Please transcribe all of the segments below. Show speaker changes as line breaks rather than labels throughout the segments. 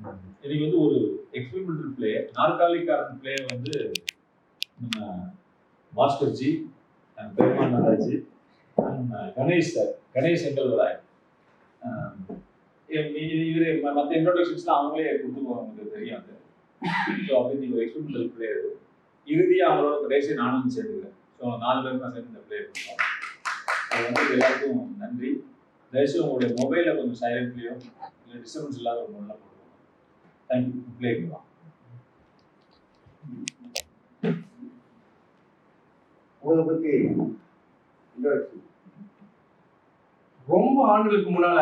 இன்னைக்கு வந்து ஒரு எக்ஸ்பெரிமெண்டல் பிளே, நாற்காலிக்காரன் பிளே வந்து நம்ம பாஸ்கர்ஜி, பெருமானாராஜி, கணேஷ் சார், கணேஷ் செங்கல்வராய், இவரு மற்ற இன்ட்ரோடக்ஷன்ஸ்லாம் அவங்களே கொடுத்துருவாங்க, உங்களுக்கு தெரியும் அது. ஸோ அப்படி ஒரு எக்ஸ்பெரிமெண்டல் பிளே அது. இறுதியாக அவங்களோட கடைசி நானும் சேர்ந்துக்கிறேன். ஸோ 4 பேரும் தான் சேர்ந்து இந்த பிளே பண்ணுவோம். அது வந்து எல்லாருக்கும் நன்றி. தயவுசெய்து உங்களுடைய மொபைலில் கொஞ்சம் சைலண்ட்லேயோ இல்லை டிஸ்டர்பன்ஸ் இல்லாத ஒரு முறையில் போடுவோம். தேங்க்யூ. பிளே பண்ணலாம்.
உங்களை பற்றி
ரொம்ப ஆண்டுகளுக்கு முன்னால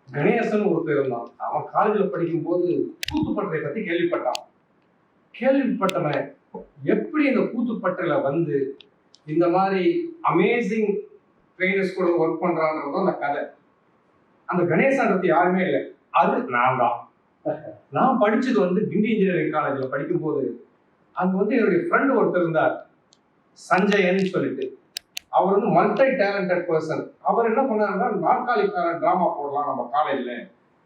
கணேசன் ஒருத்தர் இருந்தான். அவன் காலேஜில் படிக்கும்போது கூத்துப்பட்டறை பற்றி கேள்விப்பட்டான். கேள்விப்பட்டவன் எப்படி இந்த கூத்துப்பட்டறையில வந்து இந்த மாதிரி அமேசிங் ட்ரெயினர்ஸ் கூட ஒர்க் பண்றான்றதும் அந்த கதை. அந்த கணேசன்றது யாருமே இல்லை, அது நான் தான். நான் படிச்சது வந்து கிண்டி இன்ஜினியரிங் காலேஜில் படிக்கும்போது அங்க வந்து என்னுடைய ஃப்ரெண்ட் ஒருத்தர் இருந்தார், சஞ்சயன் சொல்லிட்டு. அவர் வந்து மல்டி டேலண்டட் பர்சன். அவர் என்ன பண்ணாருன்னா, நாற்காலிக்காரன் டிராமா போடலாம் நம்ம காலேஜ்ல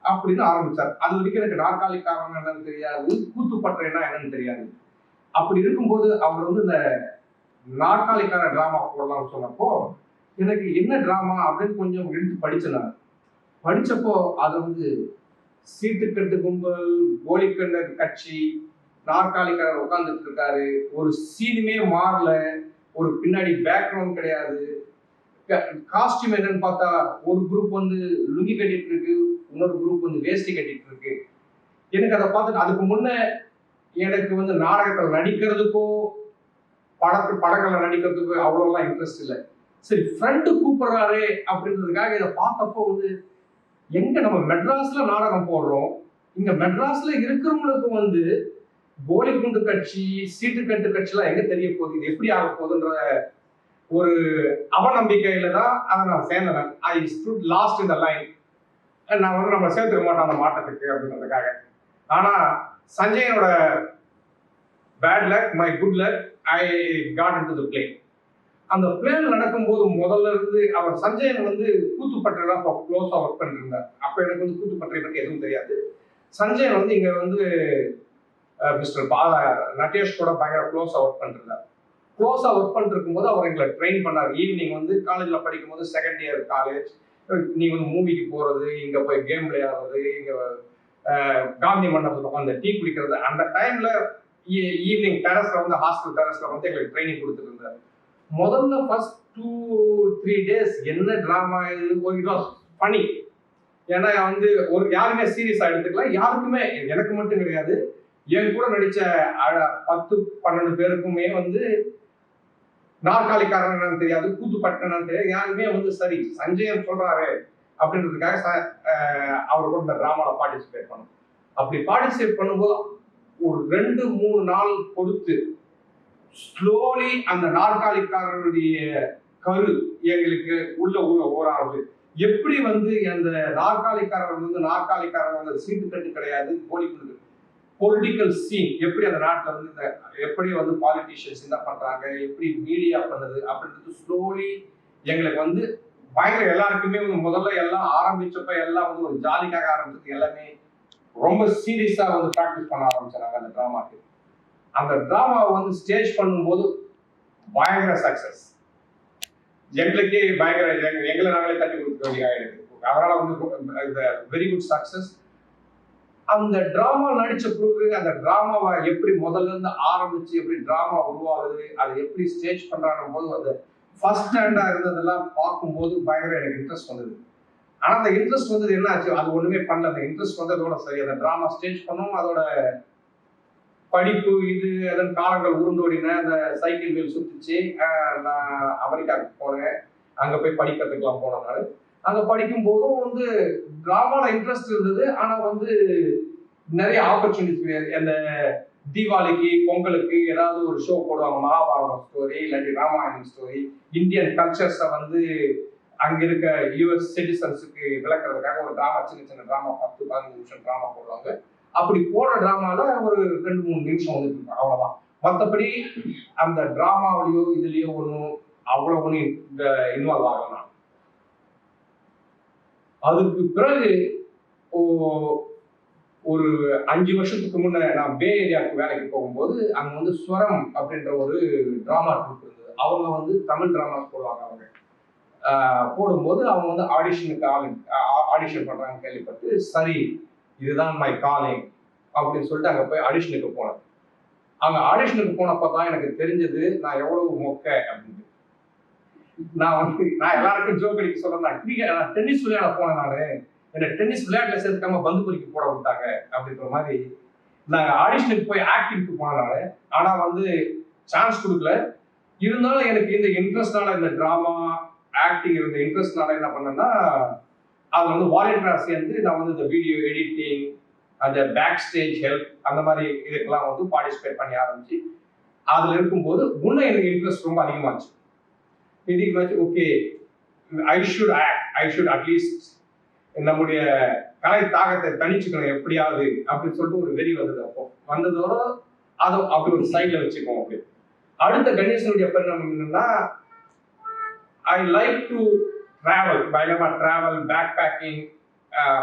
அப்படின்னு ஆரம்பிச்சார். அது வரைக்கும் எனக்கு நாற்காலிக்காரன் என்னன்னு தெரியாது, கூத்துப்பட்டறைன்னா என்னன்னு தெரியாது. அப்படி இருக்கும்போது அவர் வந்து இந்த நாற்காலிக்கார டிராமா போடலாம்னு சொன்னப்போ எனக்கு என்ன டிராமா அப்படின்னு கொஞ்சம் எடுத்து படிச்சேன். படிச்சப்போ அது வந்து சீட்டுக்கட்டு கும்பல், கோலிக்கண்ட கட்சி, நாற்காலிக்காரர் உட்கார்ந்துட்டு இருக்காரு, ஒரு சீனுமே மாறல, ஒரு பின்னாடி பேக்ரவுண்ட் கிடையாது, காஸ்டியூம் என்னன்னு பார்த்தா ஒரு குரூப் வந்து லுங்கி கட்டிட்டு இருக்கு, இன்னொரு குரூப் வந்து வேஷ்டி கட்டிட்டு இருக்கு. எனக்கு அதை பார்த்துட்டு அதுக்கு முன்ன எனக்கு வந்து நாடகத்தில் நடிக்கிறதுக்கோ படங்களை நடிக்கிறதுக்கோ அவ்வளோலாம் இன்ட்ரெஸ்ட் இல்லை. சரி, ஃப்ரெண்டு கூப்பிடுறாரு அப்படின்றதுக்காக இதை பார்த்தப்போ வந்து எங்க நம்ம மெட்ராஸ்ல நாடகம் போடுறோம், இங்க மெட்ராஸ்ல இருக்கிறவங்களுக்கு வந்து கோலிகுண்டு கட்சி, சீட்டுக்கட்டு கட்சிலாம் எங்க தெரிய போகுது, இது எப்படி ஆக போகுதுன்ற ஒரு அவநம்பிக்கையில தான் அதை நான் சேர்ந்தேன். I stood last in the line. நான் வந்து நம்ம சேர்த்துக்க மாட்டோம் அந்த மாற்றத்துக்கு அப்படின்றதுக்காக. ஆனா சஞ்சயனோட bad luck, my good luck, I got into the play. அந்த பிளேல நடக்கும்போது முதல்ல இருந்து அவர் சஞ்சயன் வந்து கூத்துப்பட்டறை அப்போ க்ளோஸா ஒர்க் பண்ணிட்டு இருந்தார். அப்ப எனக்கு வந்து கூத்துப்பட்டறை பற்றி எதுவும் தெரியாது. சஞ்சயன் வந்து இங்க வந்து மிஸ்டர் நட்டேஷ் கூட பயங்கர க்ளோஸா ஒர்க் பண்ணிருந்தார். க்ளோஸா ஒர்க் பண்ணிட்டு இருக்கும்போது அவர் எங்களை ட்ரெயின் பண்ணார். ஈவினிங் வந்து காலேஜில் படிக்கும்போது செகண்ட் இயர் காலேஜ், நீ வந்து மூவிக்கு போறது, இங்க போய் கேம் விளையாடுறது, இங்க காந்தி மண்டபத்தில் உட்காந்து டீ குடிக்கிறது, அந்த டைம்ல ஈவினிங் டெரஸ்ல வந்து ஹாஸ்டல் டெரஸ்ல வந்து எங்களுக்கு ட்ரைனிங் கொடுத்துட்டு இருந்தார். முதல்ல ஃபர்ஸ்ட் 2-3 days என்ன டிராமா இது, இட் வாஸ் ஃபனி. ஏன்னா வந்து ஒரு யாருமே சீரியஸா எடுத்துக்கல, யாருக்குமே, எனக்கு மட்டும் கிடையாது, என் கூட நடிச்ச 10-12 பேருக்குமே வந்து நாற்காலிக்காரன் என்னன்னு தெரியாது, கூத்துப்பட்டன்னு தெரியாது. யாருமே வந்து சரி சஞ்சயன் சொல்றாரு அப்படின்றதுக்காக அவர் கூட இந்த டிராமால பார்ட்டிசிபேட் பண்ணும். அப்படி பார்ட்டிசிபேட் பண்ணும்போது ஒரு 2-3 நாள் பொறுத்து ஸ்லோலி அந்த நாற்காலிக்காரனுடைய கரு எங்களுக்கு உள்ள ஓராது. எப்படி வந்து அந்த நாற்காலிக்காரர் வந்து சீட்டு கட்டு கிடையாது, கோலிக்குண்டு பொலிட்டிக்கல் சீன் எப்படி அந்த நாட்டில் வந்து எப்படி வந்து பாலிட்டிஷியன்ஸ் என்ன பண்றாங்க, எப்படி மீடியா பண்ணுது அப்படின்றது ஸ்லோலி எங்களுக்கு வந்து பயங்கர. எல்லாருக்குமே வந்து முதல்ல எல்லாம் ஆரம்பிச்சப்ப எல்லாம் வந்து ஒரு ஜாலிக்காக ஆரம்பிச்சது, எல்லாமே ரொம்ப சீரியஸா வந்து ப்ராக்டிஸ் பண்ண ஆரம்பிச்சாங்க அந்த டிராமாக்கு. அந்த டிராமாவை வந்து ஸ்டேஜ் பண்ணும்போது பயங்கர சக்சஸ். எங்களுக்கே பயங்கர, எங்களை நாங்களே தட்டி கொடுக்க வேண்டிய ஆயிடுது. அதனால வந்து வெரி குட் சக்சஸ். அந்த டிராமா நடிச்ச பிறகு அந்த டிராமாவை எப்படி முதல்ல இருந்து ஆரம்பிச்சு எப்படி டிராமா உருவாகுது, அதை எப்படி ஸ்டேஜ் பண்றாங்க போது அந்த ஃபர்ஸ்ட் ஹேண்டா இருந்ததெல்லாம் பார்க்கும்போது பயங்கர எனக்கு இன்ட்ரெஸ்ட் வந்தது. ஆனா அந்த இன்ட்ரெஸ்ட் வந்தது என்ன ஆச்சு, அது ஒண்ணுமே பண்ணல. அந்த இன்ட்ரெஸ்ட் வந்ததோட சரி, அந்த டிராமா ஸ்டேஜ் பண்ணோம், அதோட படிப்பு இது அதன் காலங்கள் உருண்டோடின, அந்த சைக்கிள் வீல் சுத்திச்சு. நான் அமெரிக்காவுக்கு போனேன், அங்க போய் படிக்கிறதுக்கெல்லாம் போனேன். அங்க படிக்கும் போதும் வந்து டிராமால இன்ட்ரெஸ்ட் இருந்தது. ஆனா வந்து நிறைய ஆப்பர்ச்சுனிட்டிஸ், அந்த தீபாவளிக்கு பொங்கலுக்கு ஏதாவது ஒரு ஷோ போடுவாங்க, மகாபாரதம் ஸ்டோரி இல்லாட்டி ராமாயணம் ஸ்டோரி, இந்தியன் கல்ச்சர்ஸை வந்து அங்க இருக்க யூஎஸ் சிட்டிசன்ஸுக்கு விளக்குறதுக்காக ஒரு டிராமா, சின்ன சின்ன டிராமா 10-15 நிமிஷம் டிராமா போடுவாங்க. அப்படி போடுற டிராமால ஒரு 2-3 நிமிஷம் வந்துட்டு அவ்வளவுதான். மற்றபடி அந்த டிராமாவிலையோ இதுலயோ ஒன்றும் அவ்வளவு ஒன்றும் இன்வால்வ் ஆகலாம். அதுக்கு பிறகு ஒரு 5 வருஷத்துக்கு முன்ன நான் பே ஏரியாவுக்கு வேலைக்கு போகும்போது அங்க வந்து ஸ்வரம் அப்படின்ற ஒரு டிராமா ட்ரூப் இருந்தது. அவங்க வந்து தமிழ் டிராமாஸ் போடுவாங்க. அவங்க போடும்போது அவங்க வந்து ஆடிஷன் பண்றாங்க கேள்விப்பட்டு, சரி இதுதான் மை காலிங் அப்படின்னு சொல்லிட்டு அங்க போய் ஆடிஷனுக்கு போனேன். அங்க ஆடிஷனுக்கு போனப்ப தான் எனக்கு தெரிஞ்சது நான் எவ்வளவு மொக்க அப்படின்னு. நான் எல்லாருக்கும் ஜோக் அடிக்க சொல்றேன், நான் டென்னிஸ் விளையாட போனேன். நானு என்ன டென்னிஸ் விளையாட்டுல சேர்த்துக்காம பந்து பொறிக்க போட விட்டாங்க அப்படின்ற மாதிரி. நான் ஆடிஷனுக்கு போய் ஆக்டிங்க்கு போனேன் நானு. ஆனா வந்து சான்ஸ் கொடுக்கல. இருந்தாலும் எனக்கு இந்த இன்ட்ரெஸ்ட்னால, இந்த டிராமா ஆக்டிங் இருந்த இன்ட்ரெஸ்ட்னால என்ன பண்ணேன்னா, அதுல வந்து வாலண்டியரா சேர்ந்து நான் வந்து இந்த வீடியோ எடிட்டிங், அந்த பேக் ஸ்டேஜ் ஹெல்ப், அந்த மாதிரி இதுக்கெல்லாம் வந்து பார்ட்டிசிபேட் பண்ணி ஆரம்பிச்சு அதுல இருக்கும்போது இன்னும் எனக்கு இன்ட்ரெஸ்ட் ரொம்ப அதிகமாச்சு. இதுக்கு ஓகே, ஐ ஷுட் அட்லீஸ்ட் நம்முடைய கலை தாகத்தை தனிச்சுக்கணும் எப்படியாவது அப்படின்னு சொல்லிட்டு ஒரு வெறி வந்தது. அப்போ வந்ததோட அதை அப்படி ஒரு சைட்ல வச்சுக்கோம். அப்படி அடுத்த கணேசனுடைய பரிணாமம் என்னன்னா, ஐ லைக் டு டிராவல், பயங்கரமா டிராவல், பேக் பேக்கிங்,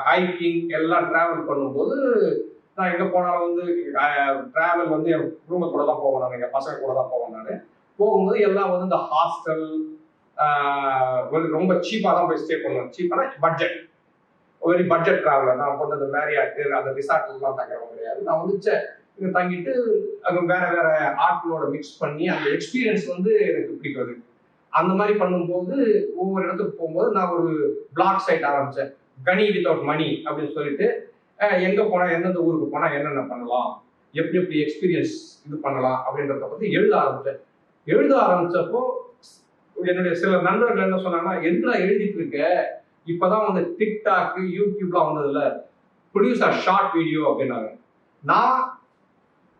ஹைக்கிங் எல்லாம் டிராவல் பண்ணும்போது நான் எங்க போனாலும் வந்து டிராவல் வந்து என் குடும்பத்தோட தான் போவேன். நான் எங்க பசங்க கூட தான் போவேன். நான் போகும்போது எல்லாம் வந்து இந்த ஹாஸ்டல் ரொம்ப சீப்பா தான் போய் ஸ்டே பண்ணுவேன். சீப்பானா பட்ஜெட், வெரி பட்ஜெட் டிராவலர். நான் கொண்டு அந்த மேரியாட்டு அந்த ரிசார்ட்லாம் தங்குறவங்க கிடையாது. நான் வந்து இங்க தங்கிட்டு அங்க வேற வேற ஆட்களோட மிக்ஸ் பண்ணி அந்த எக்ஸ்பீரியன்ஸ் வந்து எனக்கு பிடிக்கிறது. அந்த மாதிரி பண்ணும்போது ஒவ்வொரு இடத்துக்கு போகும்போது நான் ஒரு பிளாக் சைட் ஆரம்பிச்சேன், கனி வித்தவுட் மணி அப்படின்னு சொல்லிட்டு. எங்க போனா, எந்தெந்த ஊருக்கு போனா என்னென்ன பண்ணலாம், எப்படி எப்படி எக்ஸ்பீரியன்ஸ் இது பண்ணலாம் அப்படின்றத பத்தி எழுத ஆரம்பிச்சப்போ என்னுடைய சில நண்பர்கள் என்ன சொன்னாங்கன்னா, எதுல எழுதிட்டு இருக்க, இப்பதான் வந்து டிக்டாக் யூடியூப்லாம் வந்ததுல, ப்ரொடியூஸ் அ ஷார்ட் வீடியோ அப்படின்னாங்க. நான்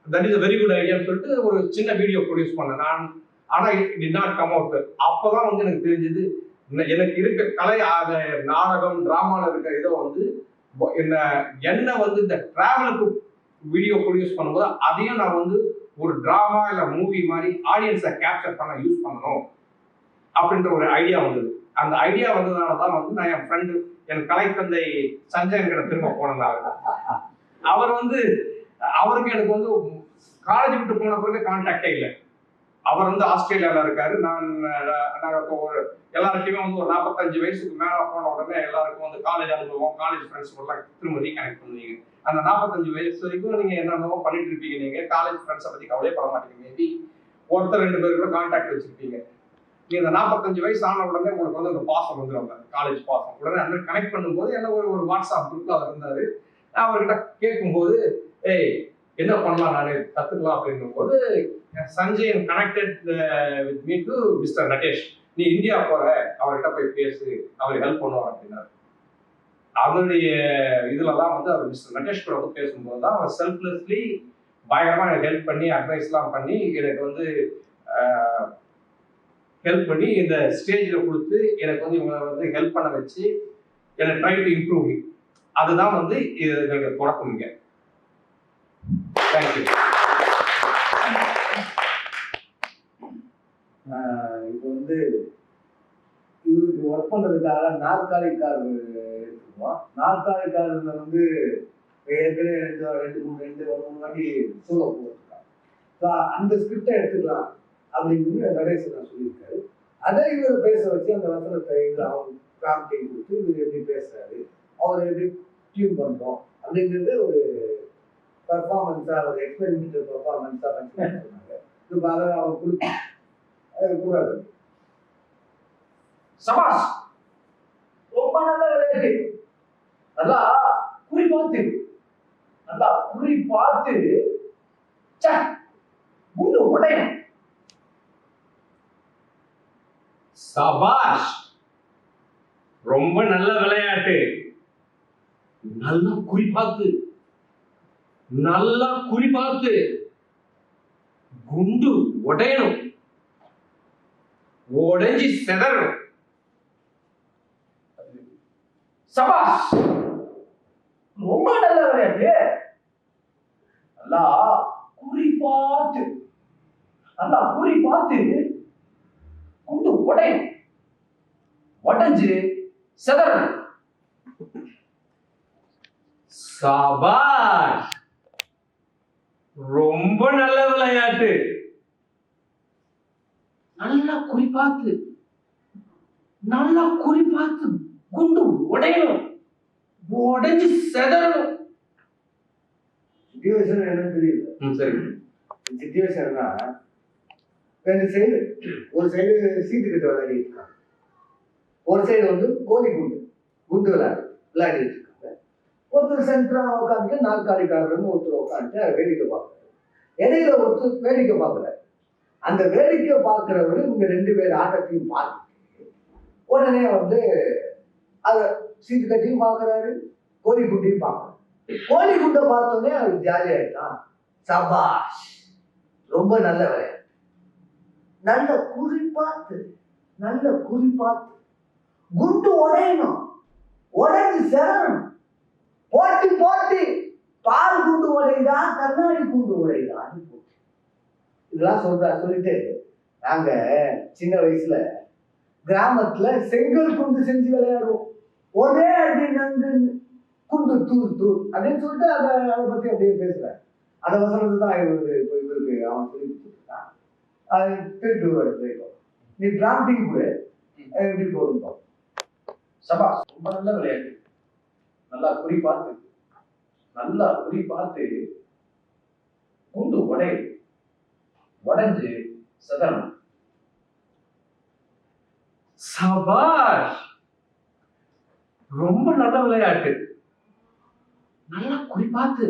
that is a very good ஐடியான்னு சொல்லிட்டு ஒரு சின்ன வீடியோ ப்ரொடியூஸ் பண்ணேன் நான். ஆனா it did not come out. அப்பதான் வந்து எனக்கு தெரிஞ்சது, எனக்கு இருக்க கலை, நாடகம் டிராமால இருக்க இதை வந்து என்ன வந்து இந்த டிராவலுக்கு வீடியோ ப்ரொடியூஸ் பண்ணும்போது அதையும் நான் வந்து ஒரு டிராமா இல்ல மூவி மாதிரி ஆடியன்ஸை கேப்சர் பண்ண யூஸ் பண்ணணும் அப்படின்ற ஒரு ஐடியா வந்தது. அந்த ஐடியா வந்ததுனாலதான் வந்து நான் என் ஃப்ரெண்டு, என் கலை தந்தை சஞ்சயன் கிட்ட திரும்ப போனேன். அவர் வந்து அவருக்கு எனக்கு வந்து காலேஜ் விட்டு போன பிறகு கான்டாக்டே இல்லை. அவர் வந்து ஆஸ்திரேலியாவில் இருக்காரு. நாங்கள் இப்போ ஒரு எல்லாருக்குமே வந்து ஒரு 45 வயசுக்கு மேலே போன உடனே எல்லாருக்கும் வந்து காலேஜ் அனுபவம், காலேஜ் ஃப்ரெண்ட்ஸ் எல்லாம் திரும்ப ரீகனெக்ட் பண்ணுவீங்க. அந்த 45 வயசு வரைக்கும் நீங்கள் என்னென்னவோ பண்ணிட்டு இருப்பீங்க. நீங்கள் காலேஜ் ஃப்ரெண்ட்ஸை பற்றி கவலையே பட மாட்டீங்க. மேபி ஒருத்தர் 2 பேர் கூட கான்டாக்ட் வச்சிருப்பீங்க. நீ இந்த 45 வயசு ஆன உடனே உங்களுக்கு வந்து அந்த பாசம் வந்துடும், காலேஜ் பாசம். உடனே அந்த கனெக்ட் பண்ணும்போது என்ன ஒரு வாட்ஸ்அப் குரூப்ல அவர் இருந்தாரு. அவர்கிட்ட கேட்கும்போது, ஏய் என்ன பண்ணலாம், நான் கத்துக்கலாம் அப்படின்னும் போது, Sanjayan connected with me to mister Natesh. நீ இந்தியா போற, அவர்கிட்ட போய் பேசு, அவர் ஹெல்ப் பண்ணுவார் அப்படின்னாரு. அவருடைய இதுலதான் வந்து அவர் மிஸ்டர் நட்டேஷ் கூட வந்து பேசும்போது தான் அவர் செல்ஃப்லெஸ்லி பயங்கரமா எனக்கு ஹெல்ப் பண்ணி, அட்வைஸ்லாம் பண்ணி, எனக்கு வந்து ஹெல்ப் பண்ணி இந்த ஸ்டேஜில் கொடுத்து எனக்கு வந்து இவங்களை வந்து ஹெல்ப் பண்ண வச்சு எனக்கு ட்ரை டு இம்ப்ரூவ் மீ. அதுதான் வந்து எனக்கு தொடக்கம். இங்க தேங்க்யூ.
இப்போ வந்து இவருக்கு ஒர்க் பண்ணுறதுக்காக நாற்காலி கார் எடுத்துக்குவோம். நாற்காலி காரில் வந்து ஏற்கனவே 2-3 வாட்டி சோலோ போட்டிருக்காங்க. ஸோ அந்த ஸ்கிரிப்டை எடுத்துக்கலாம் அப்படின்னு நடேசன் நான் சொல்லியிருக்காரு. அதை இவர் பேச வச்சு அந்த வசனத்தை அவங்க ப்ராம்ப்டிங் கொடுத்து இவர் எப்படி பேசுறாரு, அவர் எப்படி டியூன் பண்ணுறோம் அப்படிங்கிறது ஒரு பர்ஃபார்மன்ஸாக, ஒரு எக்ஸ்பெரிமெண்டல் பர்ஃபார்மன்ஸாக சொன்னாங்க. இது அவர் கூடாது.
சபாஷ், ரொம்ப நல்ல விளையாட்டு. நல்லா குறி பார்த்து குண்டு உடையும்.
சபாஷ், ரொம்ப நல்ல விளையாட்டு. நல்லா குறி பார்த்து குண்டு உடையணும், உடைஞ்சி செதறணும்.
சபாஷ், ரொம்ப நல்ல விளையாட்டு. நல்லா குறி பார்த்து குண்டு உடையும், உடைஞ்சு செதறணும்.
சபாஷ், ரொம்ப நல்ல விளையாட்டு. நல்லா குறிப்பாத்து, நல்லா குறிப்பாத்து குண்டு உடையணும், உடைஞ்சு செதறணும்.
சிச்சுவேஷன் என்னன்னு தெரியல.
சரி.
சிச்சுவேஷன்னா ரெண்டு சைடு, ஒரு சைடு சீட்டு கட்டு விளையாடிட்டு இருக்காங்க, ஒரு சைடு வந்து கோழி குண்டு விளையாடிட்டு இருக்காங்க. ஒருத்தர் சென்டரா உட்காந்துட்டு நாற்காலிக்காரர்னு ஒருத்தர் உட்காந்துட்டு வேடிக்கை பார்க்குறாரு. இடையில ஒருத்தர் வேடிக்கை பார்க்குறாரு. அந்த வேடிக்கை பார்க்குறவரு இவங்க ரெண்டு பேர் ஆட்டத்தையும் பார்த்துட்டு உடனே வந்து அதை சீட்டு கட்டியும் பார்க்குறாரு, கோழி குண்டையும் பார்க்குறாரு. கோழி குண்டை பார்த்தோன்னே அவர் ஜாலியாயிட்டான். சபாஷ், ரொம்ப நல்ல விளையாட்டு, நல்ல குறிப்பாத்து, நல்ல குறிப்பாத்து, குண்டு உடையணும், உடைஞ்சு செரணும், போட்டி போட்டி, பால் குண்டு உடையுதா கண்ணாடி குண்டு உடையுதான்னு போட்டி. இதெல்லாம் சொல்லிட்டு நாங்க சின்ன வயசுல கிராமத்துல செங்கல் குண்டு செஞ்சு விளையாடுவோம். ஒரே அடி நங்கு குண்டு தூர் தூர் அப்படின்னு சொல்லிட்டு அதை பத்தி அப்படியே பேசுறேன். அந்த வசனத்தை தான் இவருக்கு அவன் சொல்லி கொடுத்துருக்கான். அது திருப்பி எடுத்துக்கோ, நீ டிராப்டிங் கூட எப்படி போதும்.
சபா, ரொம்ப நல்ல விளையாட்டு. நல்லா குறிப்பாத்து, நல்லா குறிப்பாத்து குண்டு உடைஞ்சு செதறணும்.
சபாஷ், ரொம்ப நல்ல விளையாட்டு. நல்லா குறிப்பாத்து,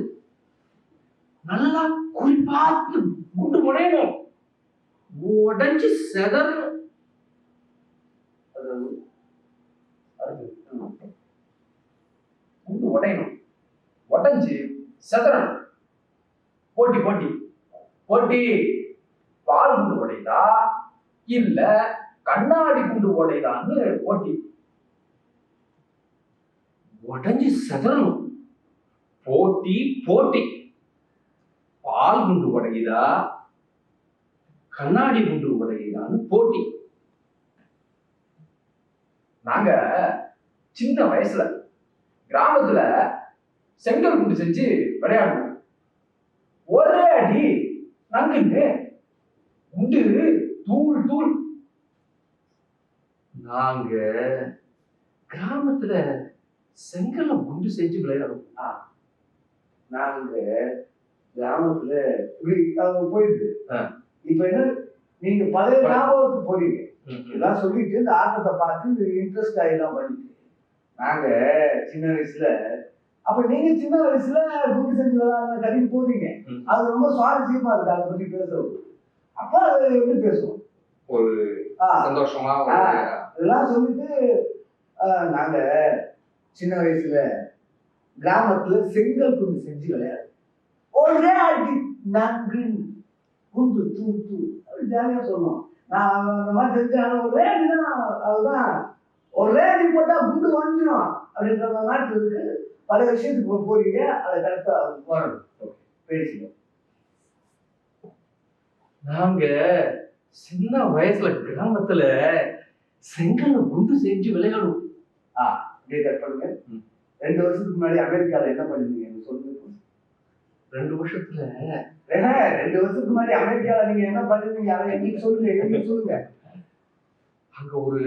நல்லா குறிப்பாத்து குண்டு உடையணும், உடைஞ்சு செதறணும்.
குண்டு உடையணும், உடைஞ்சு செதறணும். போட்டி போட்டி போட்டி, பால் குண்டு உடையுதா இல்ல கண்ணாடி குண்டு உடையுதான்னு போட்டி.
உடைஞ்சு செதறணும், போட்டி போட்டி, பால் குண்டு உடையுதா கண்ணாடி குண்டு உடையுதான்னு போட்டி.
நாங்க சின்ன வயசுல கிராமத்துல செங்கல் குண்டு செஞ்சு விளையாடுவோம். ஒரே அடி நங்குன்னு குண்டு தூள் தூள்.
நாங்க கிராமத்துல செங்கல்ல குண்டு செஞ்சு விளையாடுவோம்.
நாங்க கிராமத்துல இப்படி போயிடுது. இப்ப என்ன, நீங்க பழைய ஞாபகத்துக்கு போறீங்க. இதெல்லாம் சொல்லிட்டு இந்த ஆட்டத்தை பார்த்து இன்ட்ரெஸ்ட் ஆகிலாம் பண்ணிட்டு நாங்க சின்ன வயசுல, அப்ப நீங்க சின்ன வயசுல குண்டு செஞ்சு விளையாடுற கடைக்கு போறீங்க. அது ரொம்ப சுவாரஸ்யமா இருக்கு அதை பத்தி பேசுறது. அப்ப அது எப்படி பேசுவோம்,
ஒரு சந்தோஷமா
இதெல்லாம் சொல்லிட்டு நாங்க சின்ன வயசுல கிராமத்துல செங்கல் குண்டு செஞ்சு விளையாடு, ஒரே அடி நங்கு குண்டு தூ தூ அப்படி ஜாலியா சொல்லுவோம். நான் அந்த மாதிரி செஞ்சேன், ஒரே அடிதான், அதுதான் ஒரே அடி போட்டா குண்டு வந்துடும் அப்படின்ற நாட்டில் இருக்கு. பல விஷயத்துக்கு போறீங்க, அதை கரெக்டா வரணும் பேசிக்கணும்.
நாங்க சின்ன வயசுல கிராமத்துல செங்கல்ல குண்டு செஞ்சு விளையாடுவோம்.
அப்படியே கட் பண்ணுங்க. 2 வருஷத்துக்கு முன்னாடி அமெரிக்கால என்ன பண்ணிருந்தீங்க சொல்லுங்க.
2 வருஷத்துல
2 வருஷத்துக்கு முன்னாடி அமெரிக்கால நீங்க என்ன பண்ணிருந்தீங்க அதை எங்களுக்கு சொல்லுங்க.
அங்க ஒரு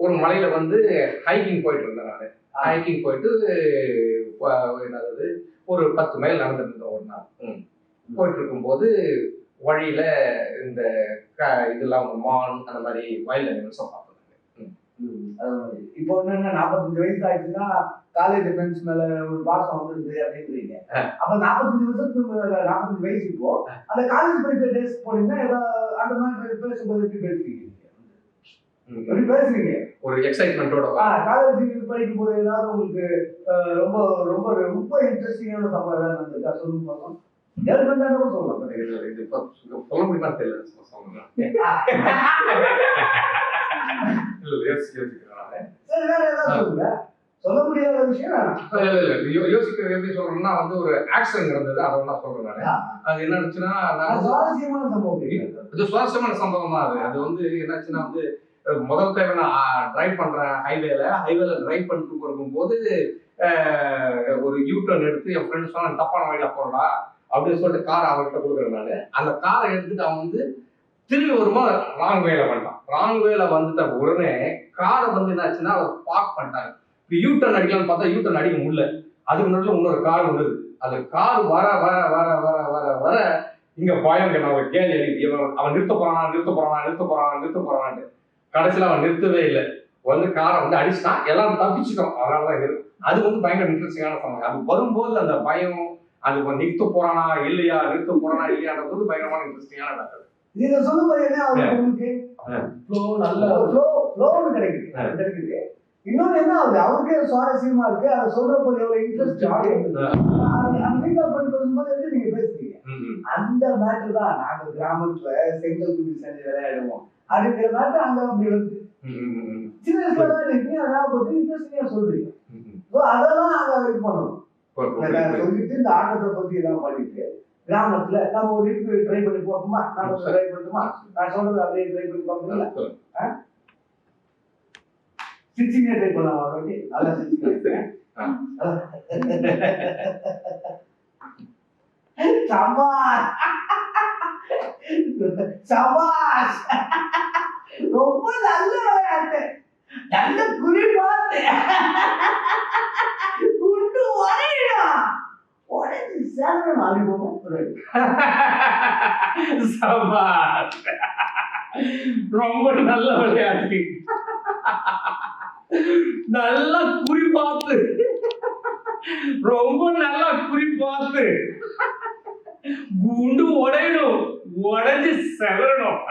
ஒரு மலையில வந்து ஹைக்கிங் போயிட்டு இருந்தேன். நானு ஹைக்கிங் போயிட்டு என்னது ஒரு 10 மைல் நடந்துருந்தோம் ஒரு நாள். போயிட்டு இருக்கும்போது வழியில இந்த இதெல்லாம் மான் அந்த மாதிரி வைல்ட் அனிமல்ஸ் பார்த்துருந்தாங்க.
இப்போ என்னன்னா 45 வயசு ஆயிடுச்சுன்னா காலேஜ் ஃப்ரெண்ட்ஸ் மேல ஒரு பாசம் வந்துருது அப்படின்றீங்க. அப்ப 45 வயசு இப்போ அந்த காலேஜ் படிக்கிற டேஸ் போனீங்கன்னா ஏதாவது அந்த மாதிரி பேசும்போது எப்படி பேசுவீங்க? எப்படி பேசுவீங்க?
ஒரு எக்ஸைட்மெண்டோட.
காலேஜ் படிக்கும் போது ஏதாவது உங்களுக்கு ரொம்ப ரொம்ப ரொம்ப இன்ட்ரெஸ்டிங்கான சம்பவம் ஏதாவது நடந்திருக்கா? சொல்லுங்க பார்க்கலாம். கேர்ள்ஃப்ரெண்டாக சொல்லலாம்.
இது சொல்ல முடியுமா தெரியல.
சொல்ல முடியாத விஷயம்
யோசிக்கிறது எப்படி சொல்றோம்னா வந்து ஒரு ஆக்சிடென்ட் நடந்தது, அதை நான் சொல்றேன். நானு அது என்ன ஆச்சுன்னா,
சுவாரஸ்யமான சம்பவம்.
இது சுவாரஸ்யமான சம்பவம் தான். அது வந்து என்னாச்சுன்னா வந்து முதல் டைம் நான் டிரைவ் பண்றேன் ஹைவேல டிரைவ் பண்ணிட்டு போகும்போது ஒரு யூ-டர்ன் எடுத்து என் ஃப்ரெண்ட் சொன்னா தப்பான வழியில போறடா அப்படின்னு சொல்லிட்டு காரை அவர்கிட்ட கொடுக்குறேன் நான். அந்த காரை எடுத்துட்டு அவன் வந்து திரும்பி வரும்போது ராங் வேல வந்துட்டான். ராங் வேல வந்துட்ட உடனே காரை வந்து என்னாச்சுன்னா அவர் பார்க் பண்ணிட்டாங்க. இப்போ யூ-டர்ன் அடிக்கலாம்னு பார்த்தா யூ-டர்ன் அடிக்க முடியல. அதுக்கு நடுவில் இன்னொரு கார் வருது. அந்த கார் வர வர வர வர வர வர இங்க பயம் நான் கேள்வி அடிக்க அவன் நிறுத்த போறானான்னு கடைசியில் அவன் நிறுத்தவே இல்லை. வந்து காரை வந்து அடிச்சுட்டான். எல்லாம் தப்பிச்சுட்டோம். அதனாலதான் அது வந்து பயங்கர இன்ட்ரெஸ்டிங்கான சமயம். அது வரும்போது அந்த பயம் அது நிறுத்த போறானா இல்லையான்றது வந்து பயங்கரமான இன்ட்ரெஸ்டிங்கான மேட்டர்.
நீங்க சொல்லும்போது என்ன ஆகுது உங்களுக்கு?
நல்ல
ஃப்ளோன்னு கிடைக்குது. இன்னொன்னு என்ன ஆகுது, அவருக்கே சுவாரஸ்யமா இருக்கு. அதை சொல்ற போது எவ்வளவு இன்ட்ரெஸ்ட் பண்ணும்போது வந்து நீங்க பேசுறீங்க. அந்த மேட்டர் தான் நாங்க கிராமத்துல செங்கல் குடி செஞ்சு விளையாடுவோம் அப்படிங்கிற மேட்டர் அங்க அப்படி வந்து சின்ன வயசுல இருக்கீங்க. அதாவது இன்ட்ரெஸ்டிங்கா சொல்றீங்க. அதெல்லாம் நாங்க இது பண்ணணும். சொல்லிட்டு இந்த ஆட்டத்தை பத்தி எல்லாம் பண்ணிட்டு கிராமத்துல நம்ம ஒரு இதுக்கு ட்ரை பண்ணி போகணுமா? நான் ட்ரை பண்ணணுமா? நான் சொல்றது அப்படியே ட்ரை பண்ணி பார்க்கணும்ல. சிரிச்சிங்க ட்ரை பண்ணலாம். ஓகே, நல்லா சிரிச்சிங்க. சபாஷ் சபாஷ், ரொம்ப நல்ல விளையாட்டு, நல்ல குறி பார்த்து குண்டு உடையிடும், உடைச்சு சேரணும் அனுபவம்.
சபாஷ், ரொம்ப நல்ல விளையாட்டு, நல்லா குறி பார்த்து, ரொம்ப நல்லா குறி பார்த்து குண்டு உடையணும், உடைஞ்சு செவரணும்.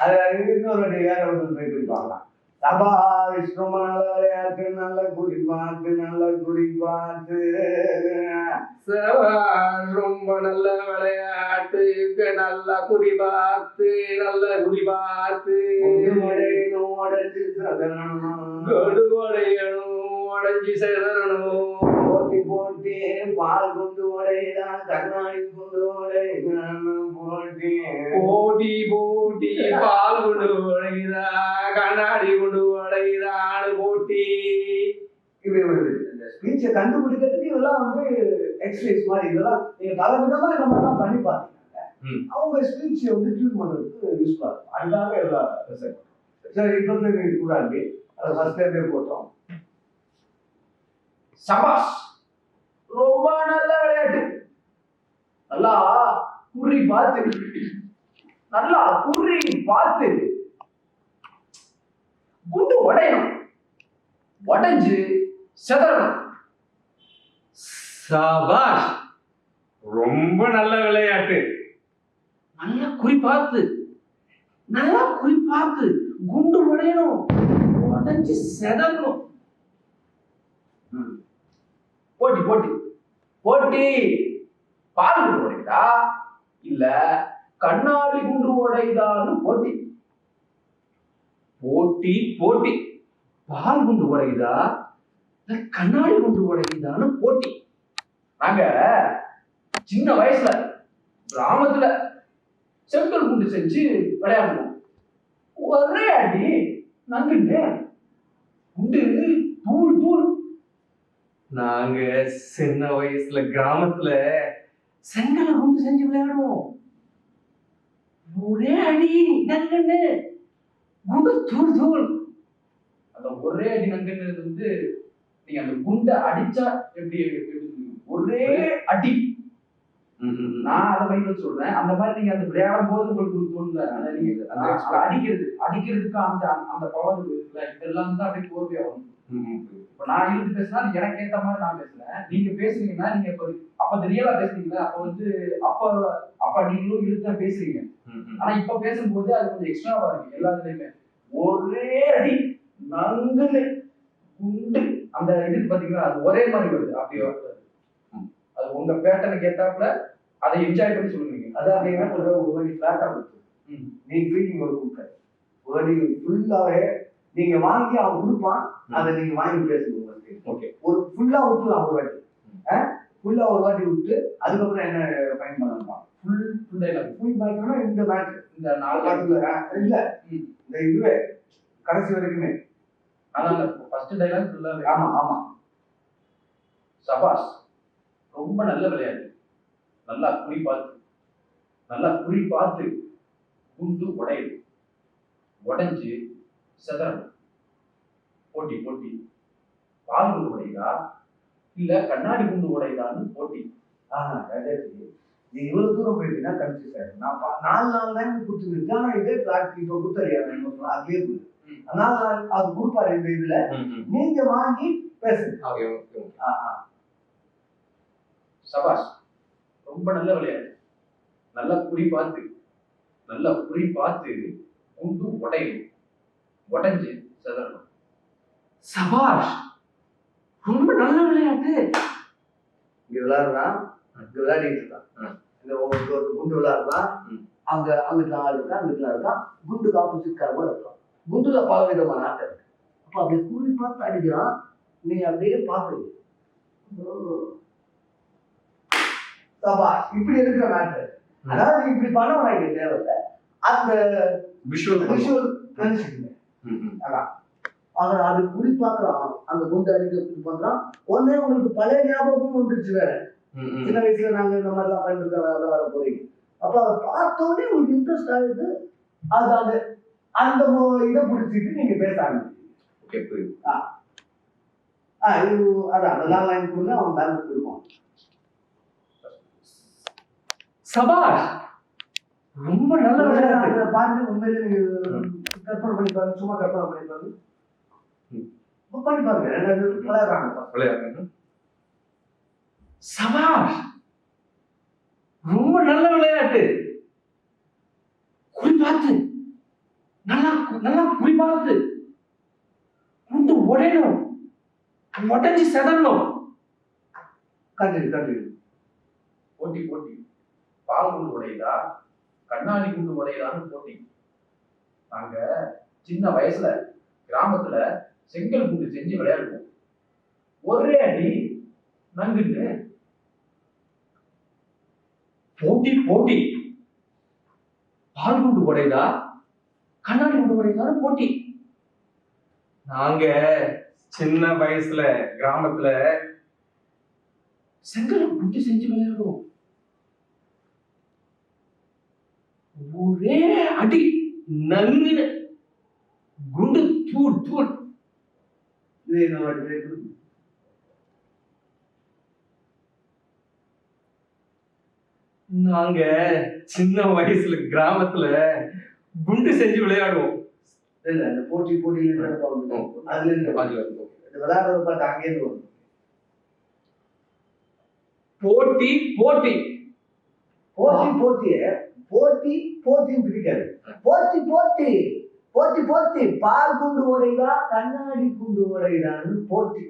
அது இன்னொரு வேற ஒன்று ட்ரை பண்ணி பார்க்கலாம். சபாஷ், ரொம்ப நல்ல விளையாட்டு, நல்ல குறி பார்த்து, நல்ல குறி பார்த்து.
சபாஷ், ரொம்ப நல்ல விளையாட்டு, நல்ல குறி பார்த்து, நல்ல குறி பார்த்து.
உடையணும், உடைஞ்சு செதறணும்,
உடைஞ்சு செதறணும்.
போட்டி போட்டி பால் கொண்டு உடையதான், கண்ணாடி கொண்டு உடையதான், போட்டி
போட்டி போட்டி பால் கொண்டு உடையதா, கண்ணாடி கொண்டு உடையதான்னு போட்டி.
இப்படி வருது. இந்த ஸ்பீச்சை கண்டுபிடிக்கிறதுக்கு இதெல்லாம் வந்து எக்ஸசைஸ் மாதிரி. இதெல்லாம் நீங்க பல விதமா இந்த மாதிரிலாம் பண்ணி பார்த்தீங்க. அவங்க ஸ்பீச்சை வந்து டியூன் பண்றதுக்கு யூஸ்ஃபுல்லா இருக்கும். அதுக்காக எல்லாம் சரி இப்போ கூடாது. அதை ஃபர்ஸ்ட் போட்டோம்.
சபாஷ், ரொம்ப நல்ல விளையாட்டு, நல்லா குறி பார்த்து, நல்லா குறி பார்த்து குண்டு உடையணும், உடைஞ்சு செதறணும்.
சபாஷ், ரொம்ப நல்ல விளையாட்டு, நல்லா குறி பார்த்து, நல்லா குறி பார்த்து குண்டு உடையணும், உடைஞ்சு செதறணும்.
போட்டி போட்டி போட்டி பால் குண்டு உடையுதா இல்ல கண்ணாடி குண்டு உடையுதான்னு போட்டி.
போட்டி போட்டி பால் குண்டு உடையுதா இல்ல கண்ணாடி குண்டு உடையுதான்னு போட்டி.
நாங்க சின்ன வயசுல கிராமத்துல செங்கல் குண்டு செஞ்சு விளையாடுவோம். ஒரே அடி நங்குன்னு குண்டு தூள் தூள்.
நாங்க சின்ன வயசுல கிராமத்துல செங்கலை குண்டு செஞ்சு விளையாடுவோம். ஒரே அடி நங்குன்னு குண்டு தூள் தூள்.
அந்த ஒரே அடி நங்குன்றது வந்து நீங்க அந்த குண்டை அடிச்சா எப்படி ஒரே அடி. நான் அதை மைண்ட் சொல்றேன். அந்த மாதிரி நீங்க அந்த விளையாடும் போது உங்களுக்கு தோணல. நீங்க அடிக்கிறதுக்கு அந்த அந்த பவர் இருக்குல்ல, இதெல்லாம் தான் அப்படியே கோர்வையா வரும். இப்ப நான் இழுத்து பேசினா எனக்கு ஏத்த மாதிரி நான் பேசுறேன். நீங்க பேசுறீங்கன்னா நீங்க இப்ப அப்ப ரியலா பேசுறீங்களா, அப்ப வந்து அப்ப நீங்களும் இழுத்து பேசுறீங்க. ஆனா இப்ப பேசும்போது அது கொஞ்சம் எக்ஸ்ட்ராவா இருக்கு எல்லாத்துலயுமே. ஒரே அடி நங்குன்னு குண்டு அந்த இதுக்கு பாத்தீங்கன்னா அது ஒரே மாதிரி வருது. அப்படியே அது உங்க பேட்டனுக்கு ஏத்தாப்புல அதை என்ஜாய் பண்ணி சொல்லுவீங்க.
அது அப்படின்னா ஒரு வழி ஃபிளாட்டா கொடுத்து நீங்க ஃபீலிங் ஒரு கொடுக்க ஒரு வழி ஃபுல்லாவே நீங்க வாங்கி அவன் கொடுப்பான். அதை நீங்க வாங்கி பேசுங்க.
ஓகே,
ஒரு ஃபுல்லா விட்டுலாம் ஒரு வாட்டி ஃபுல்லா ஒரு வாட்டி விட்டு அதுக்கப்புறம் என்ன ஃபைன் பண்ணலாம்.
ஃபுல் டைலாக்
ஃபுல் மேட்ச்னா இந்த மேட்ச்
இந்த 4
பர்டிகுலரா இல்ல இந்த இதுவே கடைசி வரைக்குமே.
அதான் ஃபர்ஸ்ட் டைலாக் ஃபுல்லா.
ஆமா ஆமா.
சபாஸ், ரொம்ப நல்ல விளையாட்டு, நல்லா குறி பார்த்து குண்டு உடையுது, உடைஞ்சு செதறணும். போட்டி பால் குண்டு உடையுதா இல்ல கண்ணாடி குண்டு உடையுதான்னு போட்டி.
நீ இவ்வளவு தூரம் போயிட்டீங்கன்னா கன்ஃபியூஸ் ஆயிடும். நான் 4 நாள் தான் கொடுத்துருக்கு. ஆனா இதே பிளாட் இப்ப கொடுத்தாரு அதுலயே அதனால அது கொடுப்பாரு இந்த இதுல நீங்க வாங்கி பேசுங்க.
சபாஷ், ரொம்ப நல்ல விளையாட்டு, நல்லா குறி பார்த்து குண்டு உடையும், உடைஞ்சு செதறணும்.
சபாஷ், ரொம்ப நல்ல விளையாட்டு.
இங்க விளையாடுறான், இங்க விளையாடிட்டு இருக்கான். இந்த ஒரு குண்டு விளையாடுறான், அங்க அங்கிட்டு ஆள் இருக்கா, அங்கிட்டு இருக்கான். குண்டுக்கு ஆப்போசிட் கார் கூட இருக்கான். குண்டுல பல விதமான ஆட்டம் இருக்கு. அப்ப அப்படியே குறி பார்த்து அடிக்கிறான். நீ அப்படியே பாக்குறீங்க. சபாஷ், இப்படி இருக்கிற மேட்டர். அதாவது இப்படி பணம் வாங்க தேவையில்லை. அந்த விஷுவல் நினைச்சுக்கீங்க. அதான் அது குறி பார்க்கறான், அந்த குண்டு அடிக்க பண்றான். உடனே உங்களுக்கு பழைய ஞாபகமும் வந்துருச்சு. வேற சின்ன வயசுல நாங்க இந்த மாதிரிலாம் பண்ணிட்டு வர போறீங்க. அப்ப அதை பார்த்தோடனே உங்களுக்கு இன்ட்ரெஸ்ட் ஆகுது. அது அந்த இதை பிடிச்சிட்டு நீங்க பேச ஆரம்பிச்சீங்க. அதான் அதெல்லாம் லைன் கொடுங்க, அவன் பேலன்ஸ் கொடுப்பான்.
சபாஷ், ரொம்ப நல்ல விளையாட்டு.
பாருங்க, உண்மையிலே நீங்க கற்பனை பண்ணி பாருங்க, சும்மா கற்பனை பண்ணி பாருங்க, பண்ணி பாருங்க. விளையாடுறாங்க.
சபாஷ், ரொம்ப நல்ல விளையாட்டு. குறிப்பாத்து நல்லா குறிப்பாத்து குண்டு உடையணும், உடைஞ்சு செதறணும்.
கண்டிப்பா
போட்டி பால் குண்டு உடையுதா கண்ணாடி குண்டு உடையுதான்னு போட்டி. நாங்க சின்ன வயசுல கிராமத்துல செங்கல் குண்டு செஞ்சு விளையாடுவோம். ஒரே அடி நங்குன்னு.
போட்டி பால் குண்டு உடையுதா கண்ணாடி குண்டு உடையுதான்னு போட்டி. நாங்க சின்ன வயசுல கிராமத்துல செங்கல் குண்டு செஞ்சு விளையாடுவோம். ஒரே அடி நங்குன குண்டு தூள். நாங்க சின்ன வயசுல கிராமத்துல குண்டு செஞ்சு விளையாடுவோம்.
அந்த போட்டியில அதுல இருந்து விளையாடுறத பார்த்து அங்கேருந்து வரும். போட்டின்னு பிடிக்காது. போட்டி பால் குண்டு உடையுதா கண்ணாடி குண்டு உடையுதான்னு போட்டி.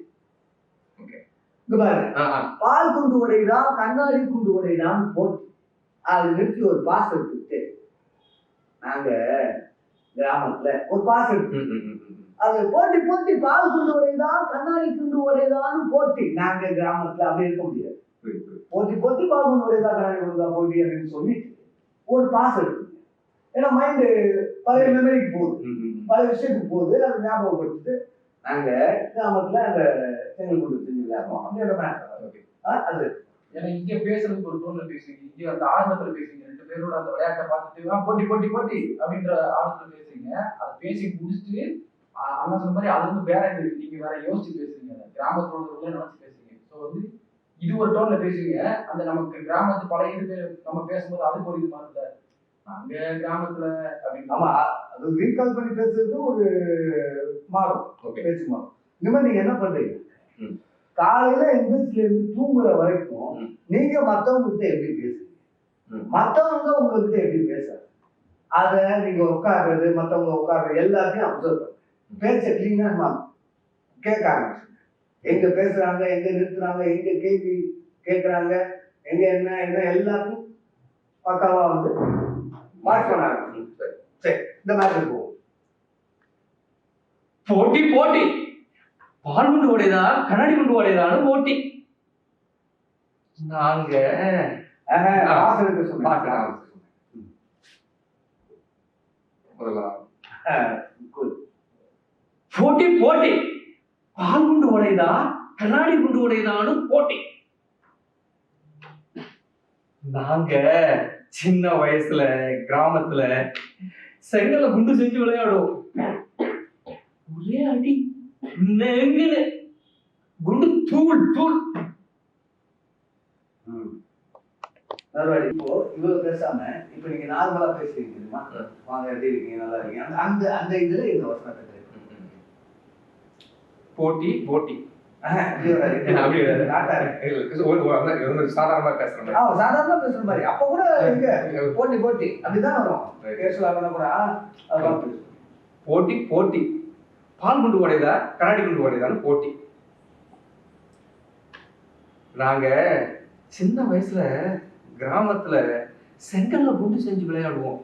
பால் குண்டு உடையுதா கண்ணாடி குண்டு உடையுதான்னு போட்டி. அது நிறுத்தி ஒரு பாஸ் எடுத்துட்டு நாங்க கிராமத்துல ஒரு பாஸ் எடுத்து அது போட்டி பால் குண்டு உடையுதா கண்ணாடி குண்டு உடையுதான்னு போட்டி. நாங்க கிராமத்துல அப்படி இருக்க முடியாது. போட்டி பால் குண்டு உடையுதா கண்ணாடி குண்டு போட்டி அப்படின்னு சொல்லி ஒரு பாஸ் எடுத்து. ஏன்னா மைண்டு பழைய மெமரிக்கு போகுது, பழைய விஷயத்துக்கு போகுது. அதை ஞாபகப்படுத்திட்டு நாங்க கிராமத்துல அந்த செங்கல் குண்டு செஞ்சு விளையாடுவோம். அப்படி அந்த மேட்டர் அது.
ஏன்னா இங்க பேசுறதுக்கு ஒரு டோன்ல பேசுறீங்க, இங்க அந்த ஆர்வத்துல பேசுறீங்க. 2 பேரோட அந்த விளையாட்டை பார்த்துட்டு போட்டி அப்படின்ற ஆர்வத்துல பேசுறீங்க. அதை பேசி முடிச்சுட்டு அண்ணா சொன்ன மாதிரி அது வந்து வேற நீங்க வேற யோசிச்சு பேசுறீங்க, கிராமத்தோட நினைச்சு பேசுறீங்க. ஸோ வந்து இது ஒரு டோன்ல பேசுவீங்க. அந்த நமக்கு கிராமத்து பழைய இது நம்ம பேசும்போது அதுக்கு ஒரு இது மாறுது. நாங்க கிராமத்துல அப்படின்னு
அது ரீகால் பண்ணி பேசுறது ஒரு மாறும், பேச்சு மாறும். இந்த மாதிரி நீங்க என்ன பண்றீங்க, காலையில எந்திரிச்சுல இருந்து தூங்குற வரைக்கும் நீங்க மத்தவங்க கிட்ட எப்படி பேசுறீங்க, மத்தவங்க உங்ககிட்ட எப்படி பேசுறாங்க, அத நீங்க உட்கார்றது மத்தவங்க உட்கார்றது எல்லாத்தையும் அப்சர்வ் பண்ணுங்க. பேச்ச கிளீனா கேட்க ஆரம்பிச்சுங்க. எங்க பேசுறாங்க, எங்க நிறுத்துறாங்க, எங்க கேள்வி கேட்கறாங்க, எங்க என்ன எல்லாத்தையும் பக்காவா வந்து வாட்ச் பண்ண ஆரம்பிச்சு. சரி, இந்த மாதிரி இருக்கும்.
போட்டி பால் குண்டு உடையதா கண்ணாடி குண்டு உடையதான்னு போட்டி. நாங்க
பாஸ் எடுக்க சொன்னேன்.
போட்டி போட்டி, பால் குண்டு உடையதா கண்ணாடி குண்டு உடையதான்னு போட்டி. நாங்க சின்ன வயசுல கிராமத்துல செங்கல்ல குண்டு செஞ்சு விளையாடுவோம். ஒரே அடி நெங்குன்னு குண்டு தூள் தூள்.
இப்போ இவ்வளவு பேசாம இப்ப நீங்க நார்மலா பேசுறீங்க தெரியுமா? வாங்க எப்படி இருக்கீங்க, நல்லா இருக்கீங்க, அந்த அந்த இதுல இந்த வசனத்தை
போட்டி போட்டி சாதாரணமா பேசுறேன்.
சாதாரணமா பேசுற மாதிரி அப்ப கூட இங்க போட்டி போட்டி அப்படிதான் வரும். கூட
போட்டி போட்டி, பால் குண்டு உடையதா கண்ணாடி குண்டு உடையதான்னு போட்டி. நாங்க சின்ன வயசுல கிராமத்துல செங்கல்ல குண்டு செஞ்சு விளையாடுவோம்.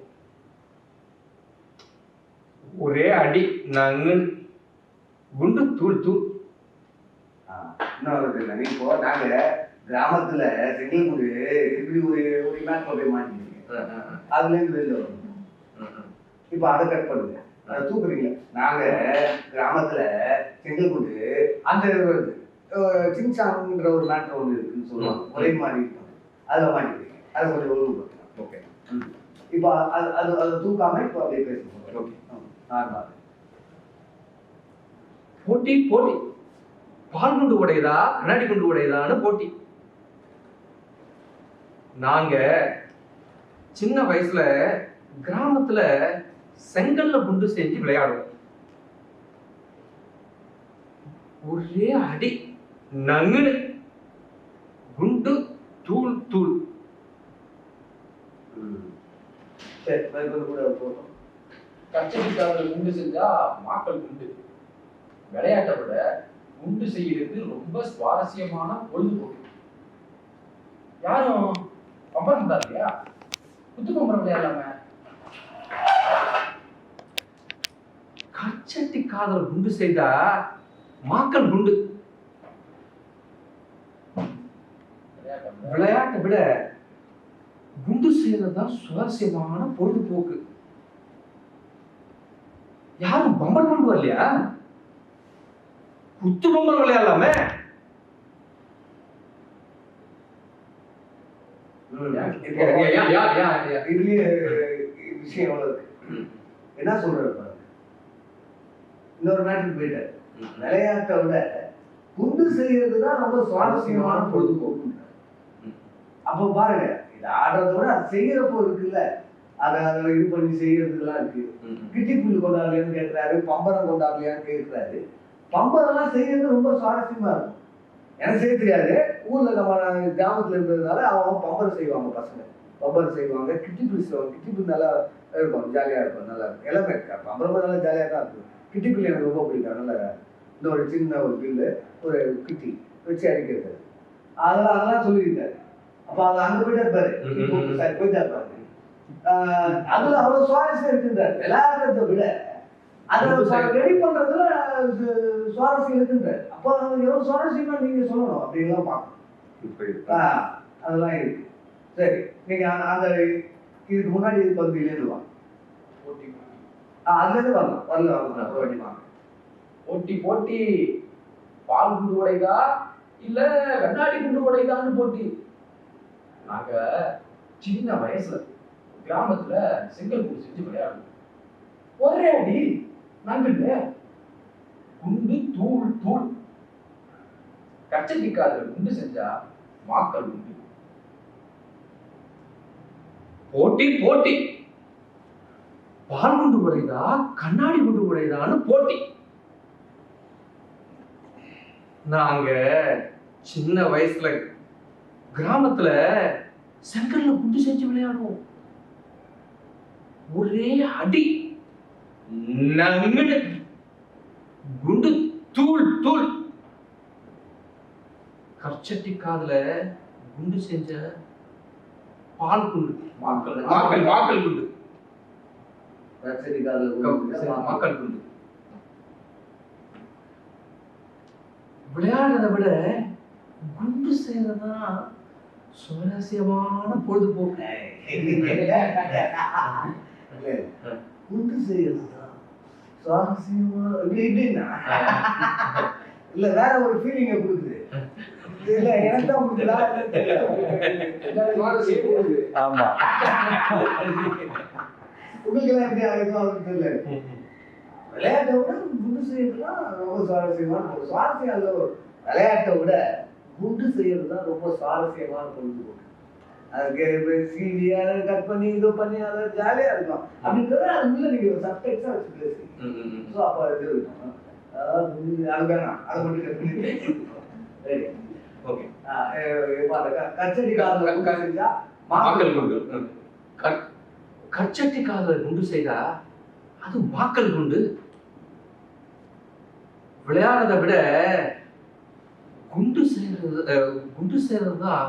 ஒரே அடி நாங்க குண்டு தூள் தூள்.
இன்னொரு இப்போ நாங்க கிராமத்துல செங்கல் குண்டு இப்படி ஒரு ஒரு மேட்ல போய் மாட்டிக்கிங்க, அதுல இருந்து வெளில வரும். இப்ப அதை கட் பண்ணுங்க, அதை தூக்குறீங்க. நாங்க கிராமத்துல செங்கல் குண்டு அந்த சின்சாங்கிற ஒரு மேட்ரு ஒன்று இருக்குன்னு சொல்லுவாங்க, ஒரே மாதிரி இருக்கும், அதில் மாட்டிக்கிறீங்க. அதை கொஞ்சம் ஒழுங்குபடுத்தலாம். ஓகே. இப்போ அது அது அதை தூக்காம இப்போ அப்படியே பேசுவோம். ஓகே. நார்மல்.
போட்டி போட்டி, பால் குண்டு உடையதா கண்ணாடி குண்டு உடையதான்னு போட்டி. நாங்க சின்ன வயசுல கிராமத்துல செங்கல்ல குண்டு செஞ்சு விளையாடுவோம். ஒரே அடி நங்குன்னு குண்டு தூள் தூள்.
சரி, கூட போதும்.
கச்சடிக்காரர்கள் குண்டு செஞ்சா மாக்கள் குண்டு. விளையாட்டை விட குண்டு செய்யறது ரொம்ப சுவாரஸ்யமான பொழுதுபோக்கு. யாரும் பம்பரம் இருந்தா இல்லையா, குத்து பம்பரம் விளையாடலாம.
கச்சட்டி காதல் குண்டு செய்தா மாக்கள் குண்டு. விளையாட்டை விட குண்டு செய்யறதுதான் சுவாரஸ்யமான பொழுதுபோக்கு. யாரும் பம்பரம் கொண்டு வரலையா, குத்து பம்பரம் விளையாடலாமே.
இதுலயே விஷயம் எவ்வளவு இருக்கு. என்ன சொல்றது பாருங்க, இன்னொரு நாட்டுக்கு போயிட்டாரு. விளையாட்டை விட குண்டு செய்யறதுதான் ரொம்ப சுவாரஸ்யமான பொழுதுபோக்கு. அப்போ பாருங்க, இது ஆடுறத விட அது செய்யறப்போ இருக்குல்ல, அதை அதில் இது பண்ணி செய்யறதுலாம் இருக்கு. கிட்டிப்புள்ளு கொண்டாடலையான்னு கேட்கிறாரு, பம்பரம் கொண்டாடலையான்னு கேட்கிறாரு. பம்பரெல்லாம் செய்யறது ரொம்ப சுவாரஸ்யமா இருக்கும். எனக்கு செய்ய தெரியாது. ஊர்ல நம்ம கிராமத்துல இருந்ததுனால அவங்க பம்பரம் செய்வாங்க, பசங்க பம்பரம் செய்வாங்க, கிட்டிப்புள்ளி செய்வாங்க. கிட்டிப்புள்ளி நல்லா இருக்கும், ஜாலியா இருக்கும், நல்லா இருக்கும். எல்லாமே இருக்கா, பம்பரமும் நல்லா ஜாலியா தான் இருக்கும். கிட்டிப்புள்ளி எனக்கு ரொம்ப பிடிக்கும். நல்லா இந்த ஒரு சின்ன ஒரு பில்லு, ஒரு கிட்டி வச்சு அடிக்கிறது, அதெல்லாம் சொல்லியிருக்காரு. அப்ப அது அங்க போயிட்டா இருப்பாரு, போயிட்டா இருப்பாரு. அதுல அவ்வளவு சுவாரஸ்யம் இருக்குன்றாரு. விளையாடுறதை விட அதை ரெடி பண்றதுல சுவாரஸ்யம் இருக்குன்றாரு. அப்போ எவ்வளவு சுவாரஸ்யமா நீங்க சொல்லணும் அப்படின்லாம் பார்க்கணும். அதெல்லாம் இருக்கு. சரி, நீங்க அந்த இதுக்கு முன்னாடி பகுதியிலேருந்து வாங்க. அதுல இருந்து வரலாம், வரலாம்.
போட்டி போட்டி, பால் குண்டு உடைதா இல்ல கண்ணாடி குண்டு உடைதான்னு போட்டி. நாங்க சின்ன வயசுல கிராமத்துல செங்கல் குண்டு செஞ்சு விளையாடுவோம். ஒரே அடி நங்கல்ல குண்டு தூள் தூள். கச்சடிக்காத குண்டு செஞ்சா மாக்கள் குண்டு.
போட்டி போட்டி, பால் குண்டு உடையதா கண்ணாடி குண்டு உடையதான்னு போட்டி. நாங்க சின்ன வயசுல கிராமத்துல செங்கல்ல குண்டு செஞ்சு விளையாடுவோம். ஒரே அடி நங்குன்னு குண்டு தூள் தூள். கச்சட்டி காதுல குண்டு செஞ்ச பால் குண்டு, மாக்கள் குண்டு. மக்கள் குண்டு. விளையாடுறதை விட குண்டு செய்யறதுதான் சுவாரஸ்யமான பொழுதுபோக்கு.
குண்டு செய்யறதுதான் சுவாரஸ்யமான இப்படின்னா இல்ல வேற ஒரு ஃபீலிங்க கொடுக்குது. இல்ல எனக்கு தான் கொடுக்குதா ஆமா உங்களுக்கு எல்லாம் எப்படி ஆகுதோ அதுக்கு தெரியல. விளையாட்டை விட குண்டு செய்யறதுதான் ரொம்ப சுவாரஸ்யமான சுவாரஸ்யம் இல்ல. விளையாட்டை விட குண்டு செய்யறது தான் ரொம்ப சுவாரஸ்யமான பொழுதுபோக்கு. அதுக்கு சீடியா கட் பண்ணி இது பண்ணி அதை ஜாலியா இருக்கும். அப்படின்றத அது உள்ள நீங்க ஒரு சப்டெக்ஸா வச்சு பேசுறீங்க. ஸோ அப்போ இது இருக்கும். அதுதானா அதை மட்டும் கட் பண்ணி சரி
ஓகே.
கச்சடி காதல்
மாக்கல் குண்டு. கச்சட்டி காதல் குண்டு செய்தா அது மாக்கல் குண்டு. விளையாடுறதை விட குண்டு செய்யறது தான்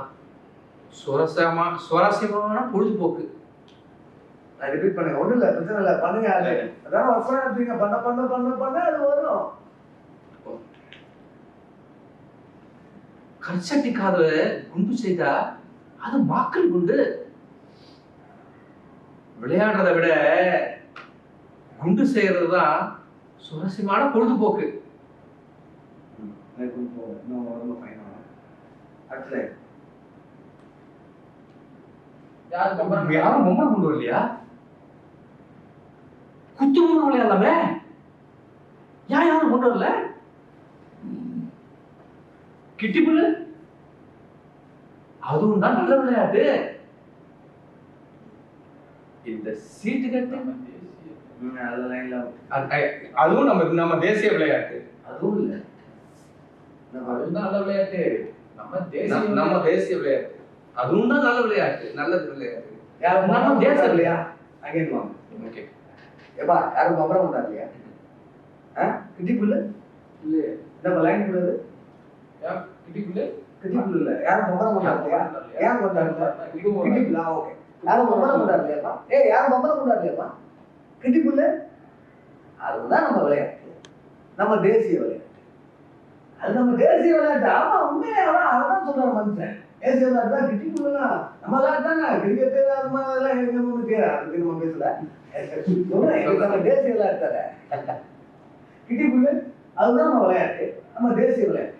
சுவாரஸ்யமான பொழுதுபோக்கு.
நான் ரிப்பீட் பண்ணுங்க. ஒன்றும் இல்லை, பிரச்சனை இல்லை, பண்ணுங்க. அது அதான் ஒர்க் பண்ண பண்ண பண்ண பண்ண பண்ண அது வரும்.
கச்சட்டி காதல குண்டு செய்தா அது மாக்கல் குண்டு. விளையாடுறதை விட குண்டு செய்யறது தான் சுவாரஸ்யமான பொழுதுபோக்கு. யாரும் பொம்மை கொண்டு வரலையா? குத்து பொம்மை விளையாடலாமே, ஏன் யாரும் கொண்டு வரல? கிட்டி புல்லு அதுவும் தான் நல்ல விளையாட்டு. இந்த சீட்டு கட்டு அதுவும் நம்ம தேசிய விளையாட்டு.
அதுவும் இல்லை,
அதுவும் தான் நல்ல விளையாட்டு.
நம்ம தேசிய விளையாட்டு அதுவும் தான் நல்ல விளையாட்டு, நல்லது விளையாட்டு.
யாரும்
நம்ம தேசம்
இல்லையா? அங்கே வாங்க.
ஓகே.
ஏப்பா யாரும் பம்பரம் கொண்டா இல்லையா? கிட்டி புல்லு
இல்லையே,
நம்ம லைன் புல்லு கிட்டி புல்லு இல்லை. யாரும் பம்பரம் கொண்டா இல்லையா? ஏன் கொண்டாடுல கிட்டி புல்லா? ஓகே. யாரும் பம்பரம் கொண்டா இல்லையாப்பா? யாரும் பம்பரம் கொண்டா இல்லையாப்பா? கிட்டி புல்லு அதுதான் நம்ம விளையாட்டு, நம்ம தேசிய விளையாட்டு. அது நம்ம தேசிய விளையாட்டு. ஆமா, உண்மையா அதான் சொல்றாரு மனுஷன். தேசிய விளையாட்டு தான் கிட்டி புல்லுலாம் நம்ம விளையாட்டு தானே. கிரிக்கெட்டு அது மாதிரி எல்லாம் எங்க ஒன்று அதுக்கு நம்ம பேசல. நம்ம தேசிய விளையாட்டு தானே கிட்டி புல்லு. அதுதான் நம்ம விளையாட்டு, நம்ம தேசிய விளையாட்டு.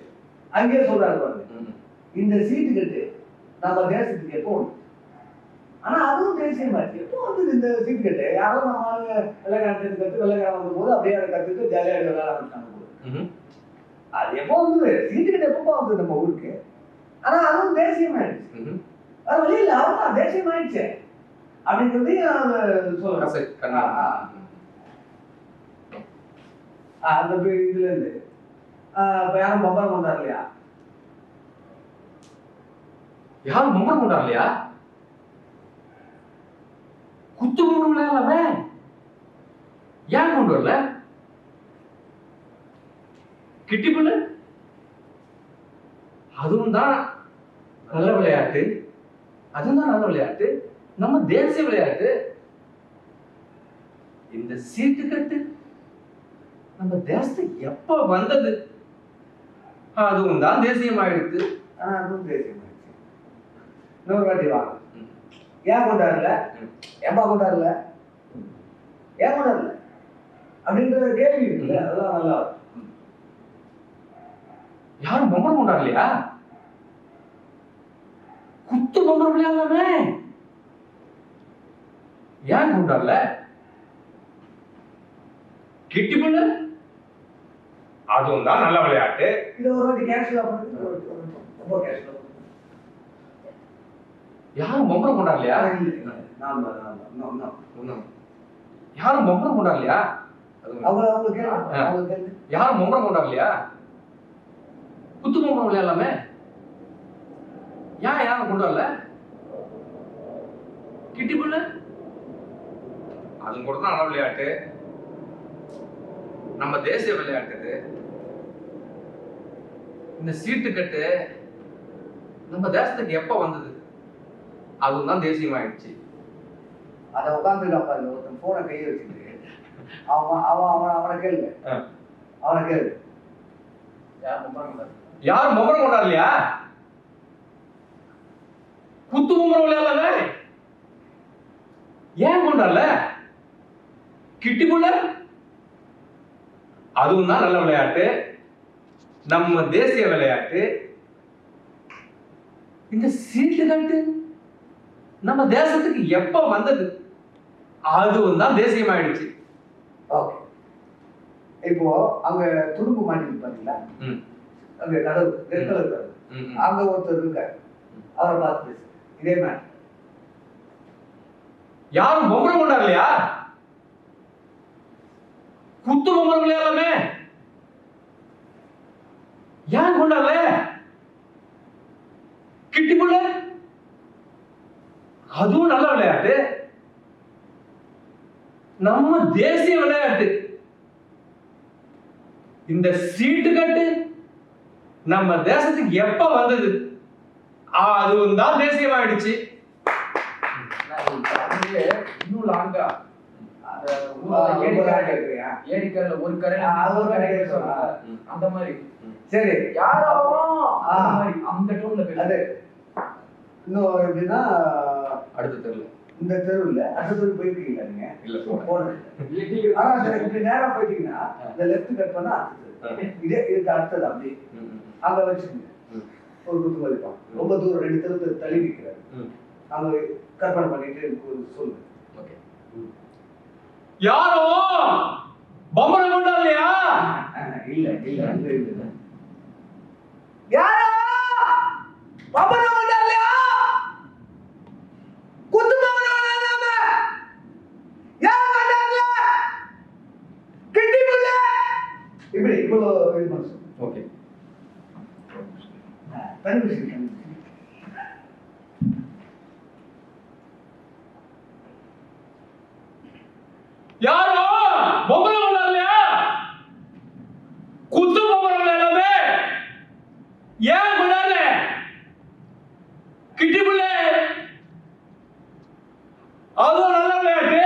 அங்கேயே சொல்றாரு பாருங்க, இந்த சீட்டு கட்டு நம்ம தேசத்துக்கு எப்போ ஒன்று. ஆனா அதுவும் தேசியமாச்சு. எப்போ வந்து இந்த சீட்டு கட்டு யாரும் நம்ம வெள்ளைக்காரன் கட்டு வெள்ளைக்காரன் வந்த போது அப்படியே அதை கற்றுட்டு ஜாலியாக விளையாட ஆரம்பிச்சாங்க போது. அது எப்போ வந்து சீட்டு கட்டு எப்பப்போ வந்தது நம்ம ஊருக்கு. ஆனா அதுவும் தேசியமாயிடுச்சு. அது வழியில் அவன் தேசியமாயிடுச்சு அப்படிங்கிறதையும் சொல்றேன். அந்த இதுல இருந்து இப்ப யாரும் பம்பரம் கொண்டாரு இல்லையா?
யாரும் பம்பரம் கொண்டாரு இல்லையா? குத்து பொம்மை விளையாடலாமே, ஏன் கொண்டு வரல? கிட்டி புல்லு அதுவும் தான் நல்ல விளையாட்டு, அதுவும் தான் நல்ல விளையாட்டு, நம்ம தேசிய விளையாட்டு. இந்த சீட்டு கட்டு நம்ம தேசத்துக்கு எப்ப வந்தது, அதுவும் தான் தேசியமாயிடுது.
அதுவும் தேசியமாயிடுச்சு. இன்னொரு வாட்டி வாங்க. ஏன் கொண்டாடல? ஏன்பா கொண்டாடல? ஏன் கொண்டாடல அப்படின்ற கேள்வி இருக்குல்ல, அதெல்லாம் நல்லா இருக்கும்.
யாரும் பொம்மை கொண்டாடலையா? குத்து பொம்மை விளையாடலாமே, ஏன் கொண்டாடல? கிட்டி புல்லு அதுவும் தான் நல்ல விளையாட்டு.
இது ஒரு வாட்டி கேஷுவலா பண்ணுங்க, ரொம்ப கேஷுவலா.
யாரும் பொம்மை கொண்டாடலையா? யாரும் பொம்மை கொண்டாடலையா? யாரும் பொம்மை கொண்டாடலையா? குத்து பொம்மை விளையாடலாமே, ஏன் யாரும் கொண்டு வரல? கிட்டி புல்லு அதுவும் கூட தான் நல்ல விளையாட்டு, நம்ம தேசிய விளையாட்டு. இந்த சீட்டு கட்டு நம்ம தேசத்துக்கு எப்ப வந்தது, அதுவும் தான் தேசியமாயிடுச்சு.
அதை உட்காந்துருக்காப்பா ஒருத்தன் போனை கையை வச்சுட்டு அவனை கேளுங்க, அவனை கேளு.
யாரும் மொபைல் கொண்டாடலையா? குத்து பொம்பரம் விளையாடல, ஏன் கொண்டாடல? கிட்டிப்புள்ள அதுவும் தான் நல்ல விளையாட்டு, நம்ம தேசிய விளையாட்டு. இந்த சீட்டு கட்டு நம்ம தேசத்துக்கு எப்ப வந்தது, அதுவும் தான் தேசியமாயிடுச்சு.
ஓகே, இப்போ அங்க துடுப்பு மாட்டிட்டு பாத்தீங்களா, அங்க கதவு ரெட் கலர் கதவு, அங்க ஒருத்தர் இருக்காரு, அவரை பார்த்து பேசு. இதே மாதிரி
யாரும் பொம்பளை கொண்டாடலையா? குத்து பொம்பளை விளையாடலாமே, ஏன் கொண்டாடல? கிட்டிப்புள்ள அதுவும் நல்ல விளையாட்டு, நம்ம தேசிய விளையாட்டு. இந்த சீட்டு கட்டு நம்ம தேசத்துக்கு எப்ப வந்தது, அதுவும் தான் தேசியமாயிடுச்சு.
இன்னும் லாங்கா ஏரிக்கரையில ஒரு கரையில அந்த மாதிரி.
சரி,
யாரோ அந்த டோன்ல
அது இன்னும் எப்படின்னா
அடுத்த தெருல,
இந்த தெரு இல்ல, அடுத்த தெரு போயிருக்கீங்களா நீங்க?
இல்ல
போனது. ஆனா இப்படி நேரா போயிட்டீங்கன்னா இந்த லெஃப்ட் கட் பண்ணா அடுத்த தெரு. இதே இதுக்கு அடுத்தது அப்படி அங்க வச்சுக்கோங்க. ஒரு குத்து மதிப்பான் ரொம்ப தூரம் 2 தெரு தள்ளி நிற்கிறாரு, அங்க கற்பனை பண்ணிட்டு சொல்லு.
யாரோ பொம்பளை கொண்டாடலையா?
இல்ல இல்ல அங்க இல்ல. யாரோ பொம்பளை கொண்டாடலையா? குத்து பொம்பளை கொண்டாடாம யார் கொண்டாடல? கிட்டிப்புள்ள இப்படி இவ்வளோ இது பண்ண சொல்லு.
Okay,
permission.
யாரோ பொம்பளை கொண்டாடலையா? குத்து பொம்பளை விளையாடலாமே, ஏன் கொண்டாடல? கிட்டிப்புள்ள அதுவும் நல்ல விளையாட்டு,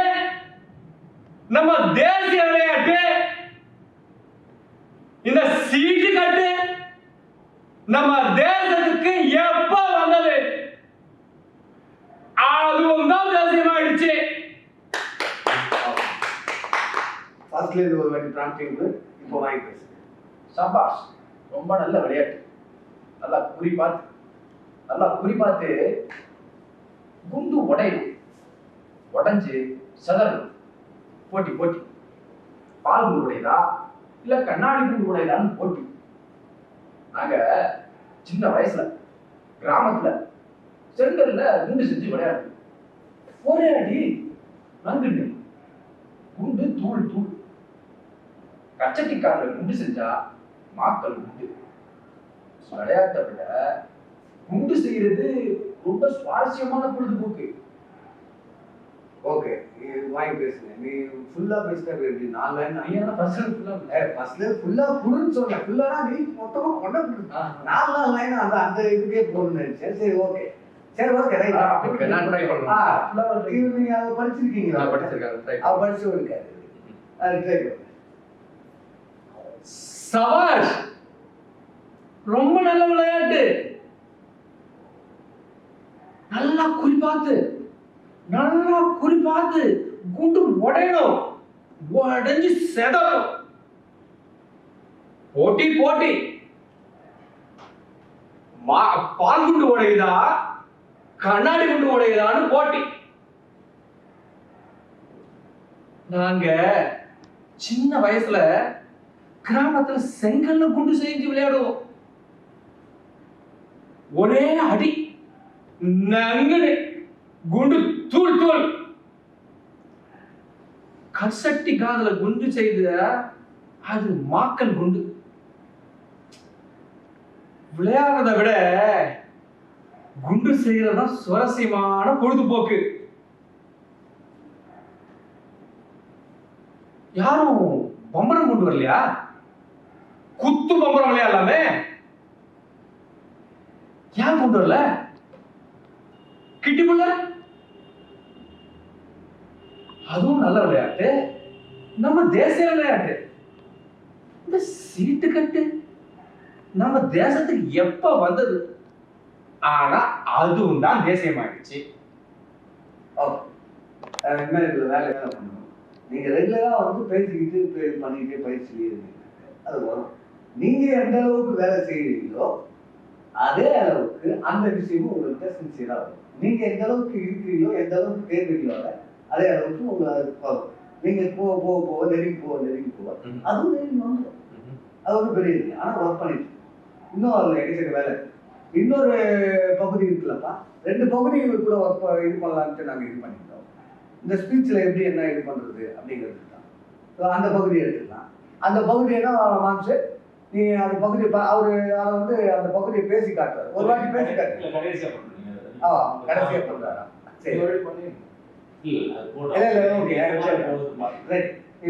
நம்ம தேசிய விளையாட்டு. இந்த சீட்டு கட்டு நம்ம தேசத்துக்கு எப்ப வந்தது, அதுவும் தான் தேசியமாயிடுச்சு.
ஃபர்ஸ்ட்ல இருந்து ஒரு வாட்டி பிராம்ப்டிங் இப்போ வாங்கி பேசு.
சபாஷ், ரொம்ப நல்ல விளையாட்டு. நல்லா குறிப்பாத்து குண்டு உடையும், உடைஞ்சு சதறணும். போட்டி பால் குண்டு உடையதா இல்ல கண்ணாடி குண்டு உடையதான்னு போட்டி. நாங்க சின்ன வயசுல கிராமத்துல செங்கல்ல குண்டு செஞ்சு விளையாடுறோம். ஒரே அடி நங்குண்டு குண்டு தூள் கச்சட்டிக்காரர் குண்டு செஞ்சா மாக்கள் குண்டு. விளையாட்டை விட குண்டு செய்யறது ரொம்ப சுவாரஸ்யமான பொழுதுபோக்கு.
ஓகே, வாங்கி பேசுங்க. நீ ஃபுல்லா பேசுறது எப்படி? 4 லைன்
ஐயா
ஃபர்ஸ்ட்ல ஃபுல்லா புடுன்னு சொன்னேன். ஃபுல்லானா நீ மொத்தமா கொண்ட 4 லைன் அந்த இதுக்கே போகணும்னு நினைச்சேன். சரி ஓகே ரைட்.
நான் ட்ரை பண்றேன்.
நீங்க அதை படிச்சிருக்கீங்களா?
நான் படிச்சிருக்கேன், ட்ரை
அவ படிச்சு இருக்காரு. அது ட்ரை பண்ணு.
சபாஷ், ரொம்ப நல்ல விளையாட்டு. நல்லா குறிப்பாத்து குண்டு உடையணும், உடைஞ்சு செதறணும். போட்டி பால் குண்டு உடையுதா கண்ணாடி குண்டு உடையுதான்னு போட்டி. நாங்க சின்ன வயசுல கிராமத்துல செங்கல்ல குண்டு செஞ்சு விளையாடுவோம். ஒரே அடி நங்குன்னு குண்டு தூள். கசட்டி காதுல குண்டு செய்த அது மாக்கல் குண்டு. விளையாடுறத விட குண்டு செய்யறதுதான் சுவாரஸ்யமான பொழுதுபோக்கு. யாரும் பம்பரம் கொண்டு வரலையா? குத்து பம்பரம் விளையாடலாமே, ஏன் கொண்டு வரல? கிட்டிப்புள்ள அதுவும் நல்ல விளையாட்டு, நம்ம தேசிய விளையாட்டு. இந்த சீட்டு கட்டு நம்ம தேசத்துக்கு எப்ப வந்தது, ஆனா அதுவும் தான் தேசியமாயிடுச்சு.
இனிமேல் இதுல வேலை பண்ணணும். நீங்க ரெகுலரா வந்து பேசிக்கிட்டு பண்ணிக்கிட்டே பயிற்சி இருந்தீங்க, அது வரும். நீங்க எந்த அளவுக்கு வேலை செய்யறீங்களோ அதே அளவுக்கு அந்த விஷயமும் உங்கள்கிட்ட சின்சியரா வரும். நீங்க எந்த அளவுக்கு இருக்கிறீங்களோ, எந்த அளவுக்கு தேர்வீங்களோ அதே அளவுக்கு உங்களுக்கு வரும். நீங்க போக போக போக நெருங்கி போக அதுவும் நெருங்கி வந்துடும். அது ஒன்றும் பெரிய இல்லை. ஆனா ஒர்க் பண்ணிட்டு இன்னும் அதுல எக்கச்சக்க வேலை. இன்னொரு பகுதி இருக்குல்லப்பா, 2 பகுதி கூட ஒர்க் இது பண்ணலான்ட்டு நாங்க இது பண்ணிட்டோம். இந்த ஸ்பீச்ல எப்படி என்ன இது பண்றது அப்படிங்கிறது தான். ஸோ அந்த பகுதியை எடுத்துக்கலாம். அந்த பகுதியை மாம்சு நீ அந்த பகுதி அவரு அதை வந்து அந்த பகுதியை பேசி காட்டுறாரு. ஒரு வாட்டி பேசி காட்டுறாரு.
கடைசியா பண்றீங்க.
கடைசியா பண்றாரா? சரி,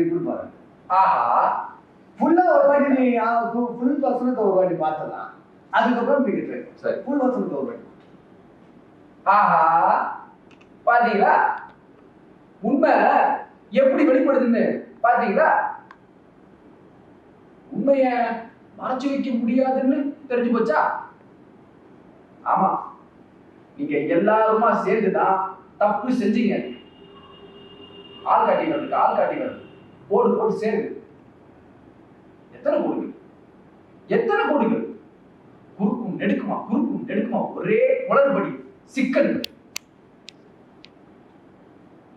இப்படி பாருங்க. ஆஹா, ஃபுல்லா ஒரு வாட்டி நீ ஃபுல் வசனத்தை ஒரு வாட்டி பார்த்தலாம். அதுக்கப்புறம் நீங்க ட்ரை சரி ஃபுல் வசனத்தை ஒரு வாட்டி.
ஆஹா, பாத்தீங்களா உண்மை எப்படி வெளிப்படுதுன்னு பாத்தீங்களா? உண்மைய மறைச்சு வைக்க முடியாதுன்னு தெரிஞ்சு போச்சா? ஆமா, நீங்க எல்லாருமா சேர்ந்துதான் தப்பு செஞ்சீங்க. ஆள் காட்டி வருது போடு சேருங்க. எத்தனை கோடுகள் குறுக்கும் நெடுக்குமா ஒரே குளறுபடி சிக்கல்.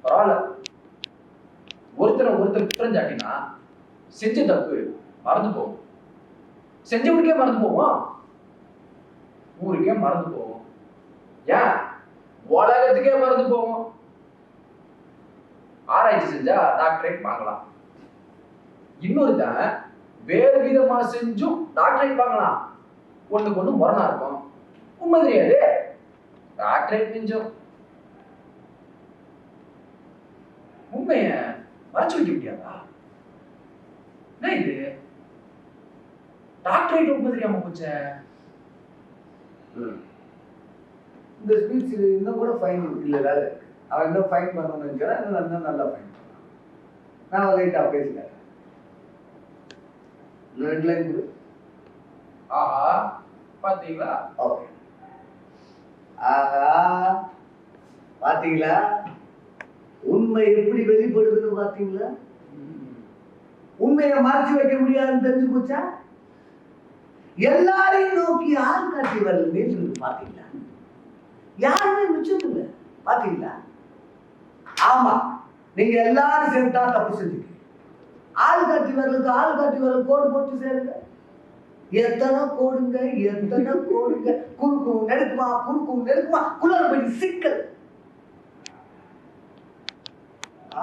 பரவாயில்ல, ஒருத்தர் குற்றம் சாட்டினா செஞ்ச தப்பு மறந்து போகும். செஞ்சவனுக்கே மறந்து போவோம், ஊருக்கே மறந்து போவோம், ஏன் உலகத்துக்கே மறந்து போவோம். ஆராய்ச்சி செஞ்சா டாக்டரேட் வாங்கலாம். இன்னொருத்தன் வேறு விதமா செஞ்சும் டாக்டரேட் வாங்கலாம். ஒண்ணுக்கு ஒண்ணு முரணா இருக்கும். உண்மை தெரியாது, டாக்டரேட் மிஞ்சும். உண்மைய மறைச்சு வைக்க முடியாதா? என்ன இது டாக்டரேட் உண்மை தெரியாம போச்ச.
இந்த ஸ்பீச் இன்னும் கூட ஃபைன் இல்லை, வேலை இருக்கு. அவன் இன்னும் ஃபைன் பண்ணணும்னு நினைக்கிறேன். இன்னும் நல்லா ஃபைன் பண்ணலாம். நான் லைட்டா பேசிக்கிறேன். 2 லைன் கொடு.
ஆஹா, பாத்தீங்களா?
ஓகே. ஆஹா, பாத்தீங்களா உண்மை எப்படி வெளிப்படுதுன்னு? பாத்தீங்களா உண்மையை மறைச்சு வைக்க முடியாதுன்னு தெரிஞ்சு போச்சா? எல்லாரையும் நோக்கி ஆள் காட்டி வருது. பாத்தீங்களா, யாருமே மிச்சம் இல்லை. பாத்தீங்களா? ஆமா, நீங்க எல்லாரும் சேர்ந்தா தப்பு செஞ்சீங்க. ஆள் காட்டி வரலுக்கு கோடு போட்டு சேருங்க. எத்தனை கோடுங்க குறுக்கும் நெடுக்குமா குளறுபடி சிக்கல்.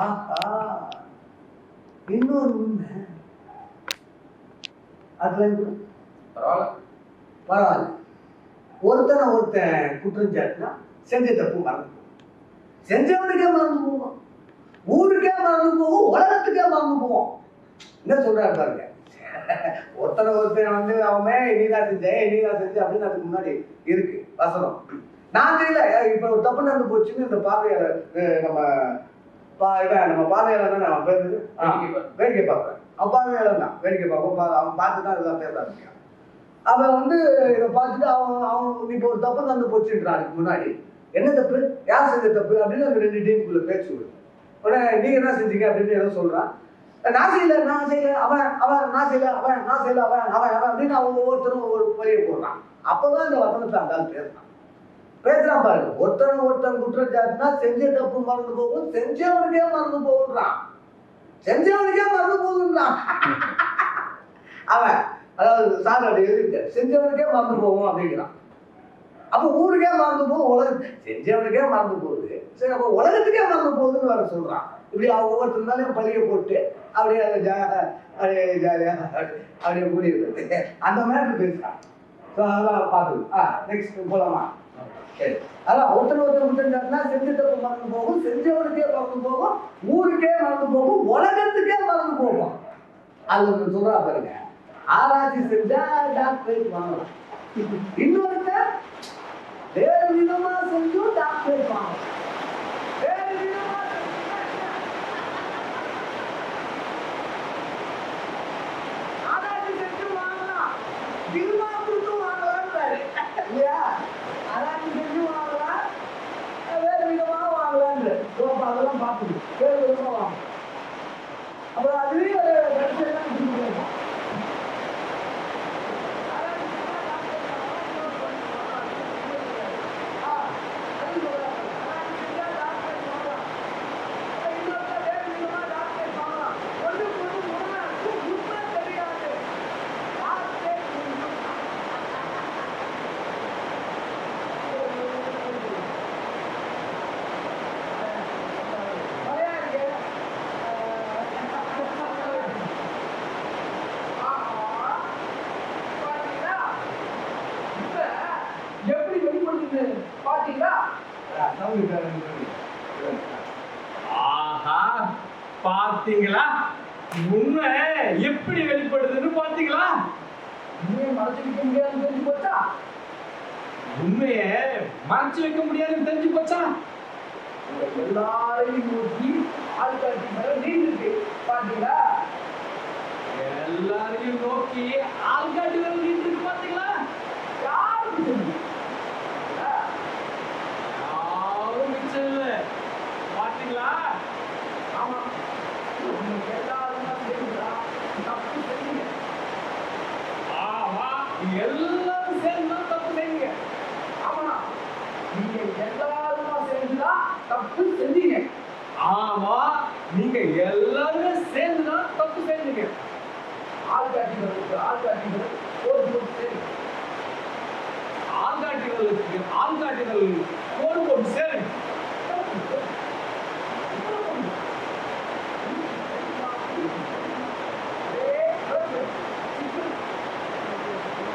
ஆஹா, இன்னொரு உண்மை. அதுல பரவாயில்ல, ஒருத்தன் குற்றம் சாட்டினா செஞ்ச தப்பு மறந்து போகும். செஞ்சவனுக்கே மறந்து போவோம், ஊருக்கே மறந்து போவோம், உலகத்துக்கே மறந்து போவோம். என்ன சொல்றாரு பாருங்க. ஒருத்தன் வந்து அவன் நீதான் செஞ்ச அப்படின்னு அதுக்கு முன்னாடி இருக்கு வசனம். நான் தெரியல, இப்ப ஒரு தப்பு நடந்து போச்சுன்னு இந்த பார்வையாளர் நம்ம பார்வையாளர் தான் அவன் பேரு வேடிக்கை பார்ப்பேன். அவன் பார்வையாளர் தான் வேடிக்கை பார்ப்போம். அவன் பார்த்துதான் இதெல்லாம் பேச ஆரம்பிக்கான். அவன் வந்து இதை பார்த்துட்டு அவன் இப்போ ஒரு தப்பு நடந்து போச்சுன்றான். அதுக்கு முன்னாடி என்ன தப்பு, யார் செஞ்ச தப்பு அப்படின்னு அந்த 2 டீமுக்குள்ள பேச்சு விடுது. உடனே நீங்க என்ன செஞ்சீங்க அப்படின்னு ஏதோ சொல்றான். நான் செய்யல அவன் நான் செய்யல அவன் அப்படின்னு அவன் ஒவ்வொருத்தரும் ஒரு வழியை போடுறான். அப்பதான் இந்த வசனத்தை அந்த பேசுறான் பாருங்க. ஒருத்தன் குற்றச்சாட்டுனா செஞ்ச தப்பு மறந்து போகும், செஞ்சவனுக்கே மறந்து போகுன்றான். அவன் அதாவது சார் அப்படி எழுதிட்டு செஞ்சவனுக்கே மறந்து போகும் அப்படிங்கிறான். அப்ப ஊருக்கே மறந்து போகும், செஞ்சவனுக்கே மறந்து போகுது. சரி, அப்ப உலகத்துக்கே மறந்து போகுதுன்னு வேற சொல்றான். இப்படி ஒவ்வொருத்தருந்தாலும் பழிய போட்டு அப்படியே ஜாலியா அப்படியே கூடியிருக்கிறது அந்த மாதிரி பேசுறான். அதெல்லாம் பார்த்துக்கலாம். நெக்ஸ்ட் போலாமா? சரி, அதான் ஒருத்தர் குற்றஞ்சாட்டுனா செஞ்ச தப்பு மறந்து போகும், செஞ்சவனுக்கே மறந்து போகும், ஊருக்கே மறந்து போகும், உலகத்துக்கே மறந்து போகும். அது ஒன்று சொல்றா பாருங்க. ஆராய்ச்சி செஞ்சா டாக்டரேட் வாங்கலாம். இன்னொருத்தர் வேறு விதமா செஞ்சும் டாக்டரேட் வாங்கலாம். வேறு விதமா ஆராய்ச்சி செஞ்சு வாங்கலாம், திருமா கொடுத்து வாங்கலாம் இல்லையா?
ஆஹா, பாத்தீங்களா? உண்மை எப்படி வெளிப்படுதுன்னு பாத்தீங்களா?
உண்மையை மறைச்சு வைக்க முடியாதுன்னு தெரிஞ்சு போச்சா?
உண்மைய மறைச்சு வைக்க முடியாதுன்னு தெரிஞ்சு போச்சா?
உங்க எல்லாரையும் நோக்கி ஆள்காட்டி மேல நீண்டிருக்கு பாத்தீங்களா?
எல்லாரையும் நோக்கி ஆள்காட்டி இருக்கு பாத்தீங்களா?
யாருக்கு தெரியும்?
யாரும் மிச்சம் இல்ல. பாத்தீங்களா?
ஆமா, உங்க எல்லாரும் தான் தெரியுதா? தப்பு செய்யுங்க.
ஆமா, எல்லாரும் சேர்ந்து தப்பு செய்யுங்க.
ஆமா, நீங்க எல்லாருமா சேர்ந்துதான் தப்பு செஞ்சீங்க.
ஆமா, நீங்க எல்லாருமே சேர்ந்துதான் தப்பு செஞ்சீங்க.
ஆள்காட்டிகளுக்கு ஆள்காட்டிகள் போர் போட்டு சேருங்க.
ஆள்காட்டிகளுக்கு ஆள்காட்டிகள் கோடு போட்டு சேருங்க.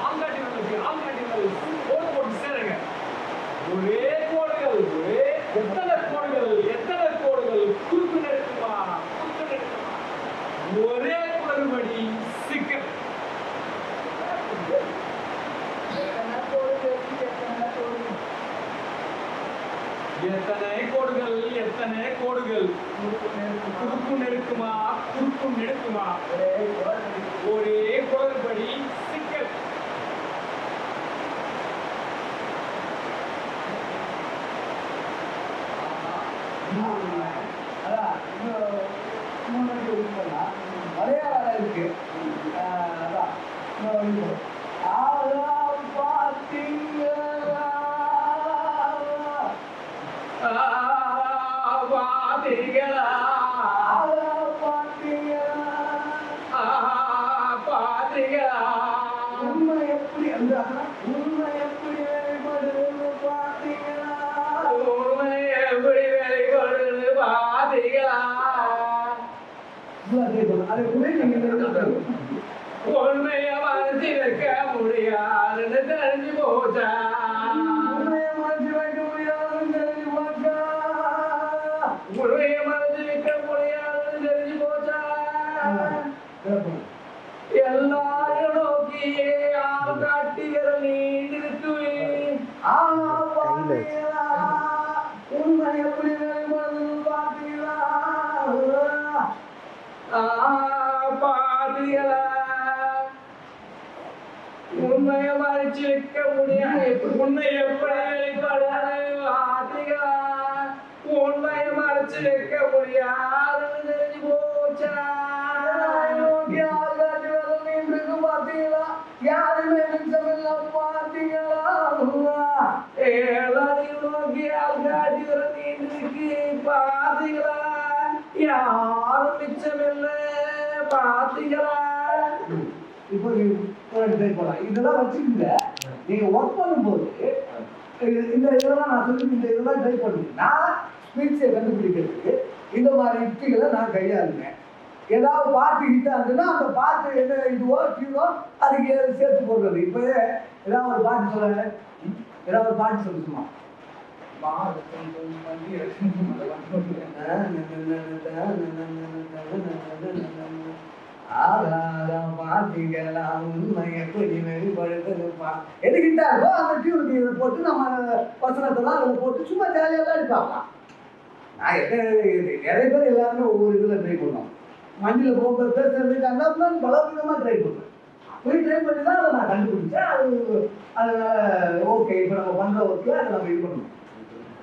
ஆள்காட்டிகளுக்கு ஆள்காட்டிகள் கோடு போட்டு சேருங்க. ஒரே கோடுகள், ஒரே எத்தனை கோடுகள், எத்தனை கோடுகள், குறுக்கு நெடுக்குமா, குறுக்கு நெடுக்குமா, ஒரே குளறுபடி சிக்கல். எத்தனை கோடுகள், எத்தனை கோடுகள், குறுக்கு நெடுக்குமா, குறுக்கு நெடுக்குமா, ஒரே குளறுபடி சிக்கல்.
மலையாளம் இருக்கு. அதான் பாத்தீங்களா
பாத்தீங்களா? பாத்தீங்களா?
உண்மை எப்படி அந்த உண்மை எப்படி வெளிப்படுது பாத்தீங்களா?
உண்மை எப்படி வெளிப்படுது பாத்தீங்களா?
அதை கூட நீங்க
உண்மைய மறைச்சு வைக்க முடியாதுன்னு தெரிஞ்சு போச்சா?
உண்மையை மறைச்சு வைக்க முடியாதுன்னு தெரிஞ்சு போச்சா?
உண்மைய மறைச்சு வைக்க முடியாதுன்னு தெரிஞ்சு போச்சா? எல்லாரும் நோக்கியே ஆள் காட்டி விரல் நீண்டிருக்குவேன்.
பாத்தீங்களா? உண்மை எப்படி வெளிப்படுது பாத்தீங்களா?
பாத்தீங்களா? உண்மைய மறைச்சு வைக்க முடியாது. உண்மை எப்படி வெளிப்படுது பாத்தீங்களா? உண்மைய மறைச்சு வைக்க முடியாதுன்னு தெரிஞ்சு போச்சா?
பாத்தீங்களா? யாருமே மிச்சமில்ல பாத்தீங்களா?
எல்லாரையும் நோக்கி ஆள்காட்டி விரல் நீண்டிருக்கு பாத்தீங்களா? யாரும் மிச்சமில்லை பாத்தீங்களா?
இப்போ ட்ரை பண்ணலாம். இதெல்லாம் வச்சுக்கோங்க. நீங்க ஒர்க் பண்ணும்போது இந்த இதெல்லாம் நான் சொல்லி இந்த இதெல்லாம் ட்ரை பண்ணுங்க. நான் ஸ்பீச்சை கண்டுபிடிக்கிறதுக்கு இந்த மாதிரி யுக்திகளை நான் கையாளுங்க. ஏதாவது பாட்டு ஹிட்டாக இருந்ததுன்னா அந்த பாட்டு என்ன இதுவோ டியூனோ அதுக்கு சேர்த்து போடுறது. இப்போ ஏதாவது ஒரு பாட்டு சொல்ல, ஏதாவது ஒரு பாட்டு சொல்ல சும்மா. பாத்தீங்களா உண்மை எப்படி வெளிப்படுத்துப்பா எதுக்கிட்டா இருக்கோ அந்த டியூனுக்கு இதை போட்டு நம்ம வசனத்தெல்லாம் அதில் போட்டு சும்மா ஜாலியாக தான் எடுப்பாங்க. நான் நிறைய பேர் எல்லாருமே ஒவ்வொரு இதில் ட்ரை பண்ணோம். மண்டியில் போகும்போது பேசுறதுக்கு அந்த பல விதமாக ட்ரை பண்ணுவேன். போய் ட்ரை பண்ணி தான் அதை நான் கண்டுபிடிச்சேன். அதனால ஓகே இப்போ நம்ம பண்ணுற ஒர்க்கில் அதை நம்ம இது பண்ணணும்.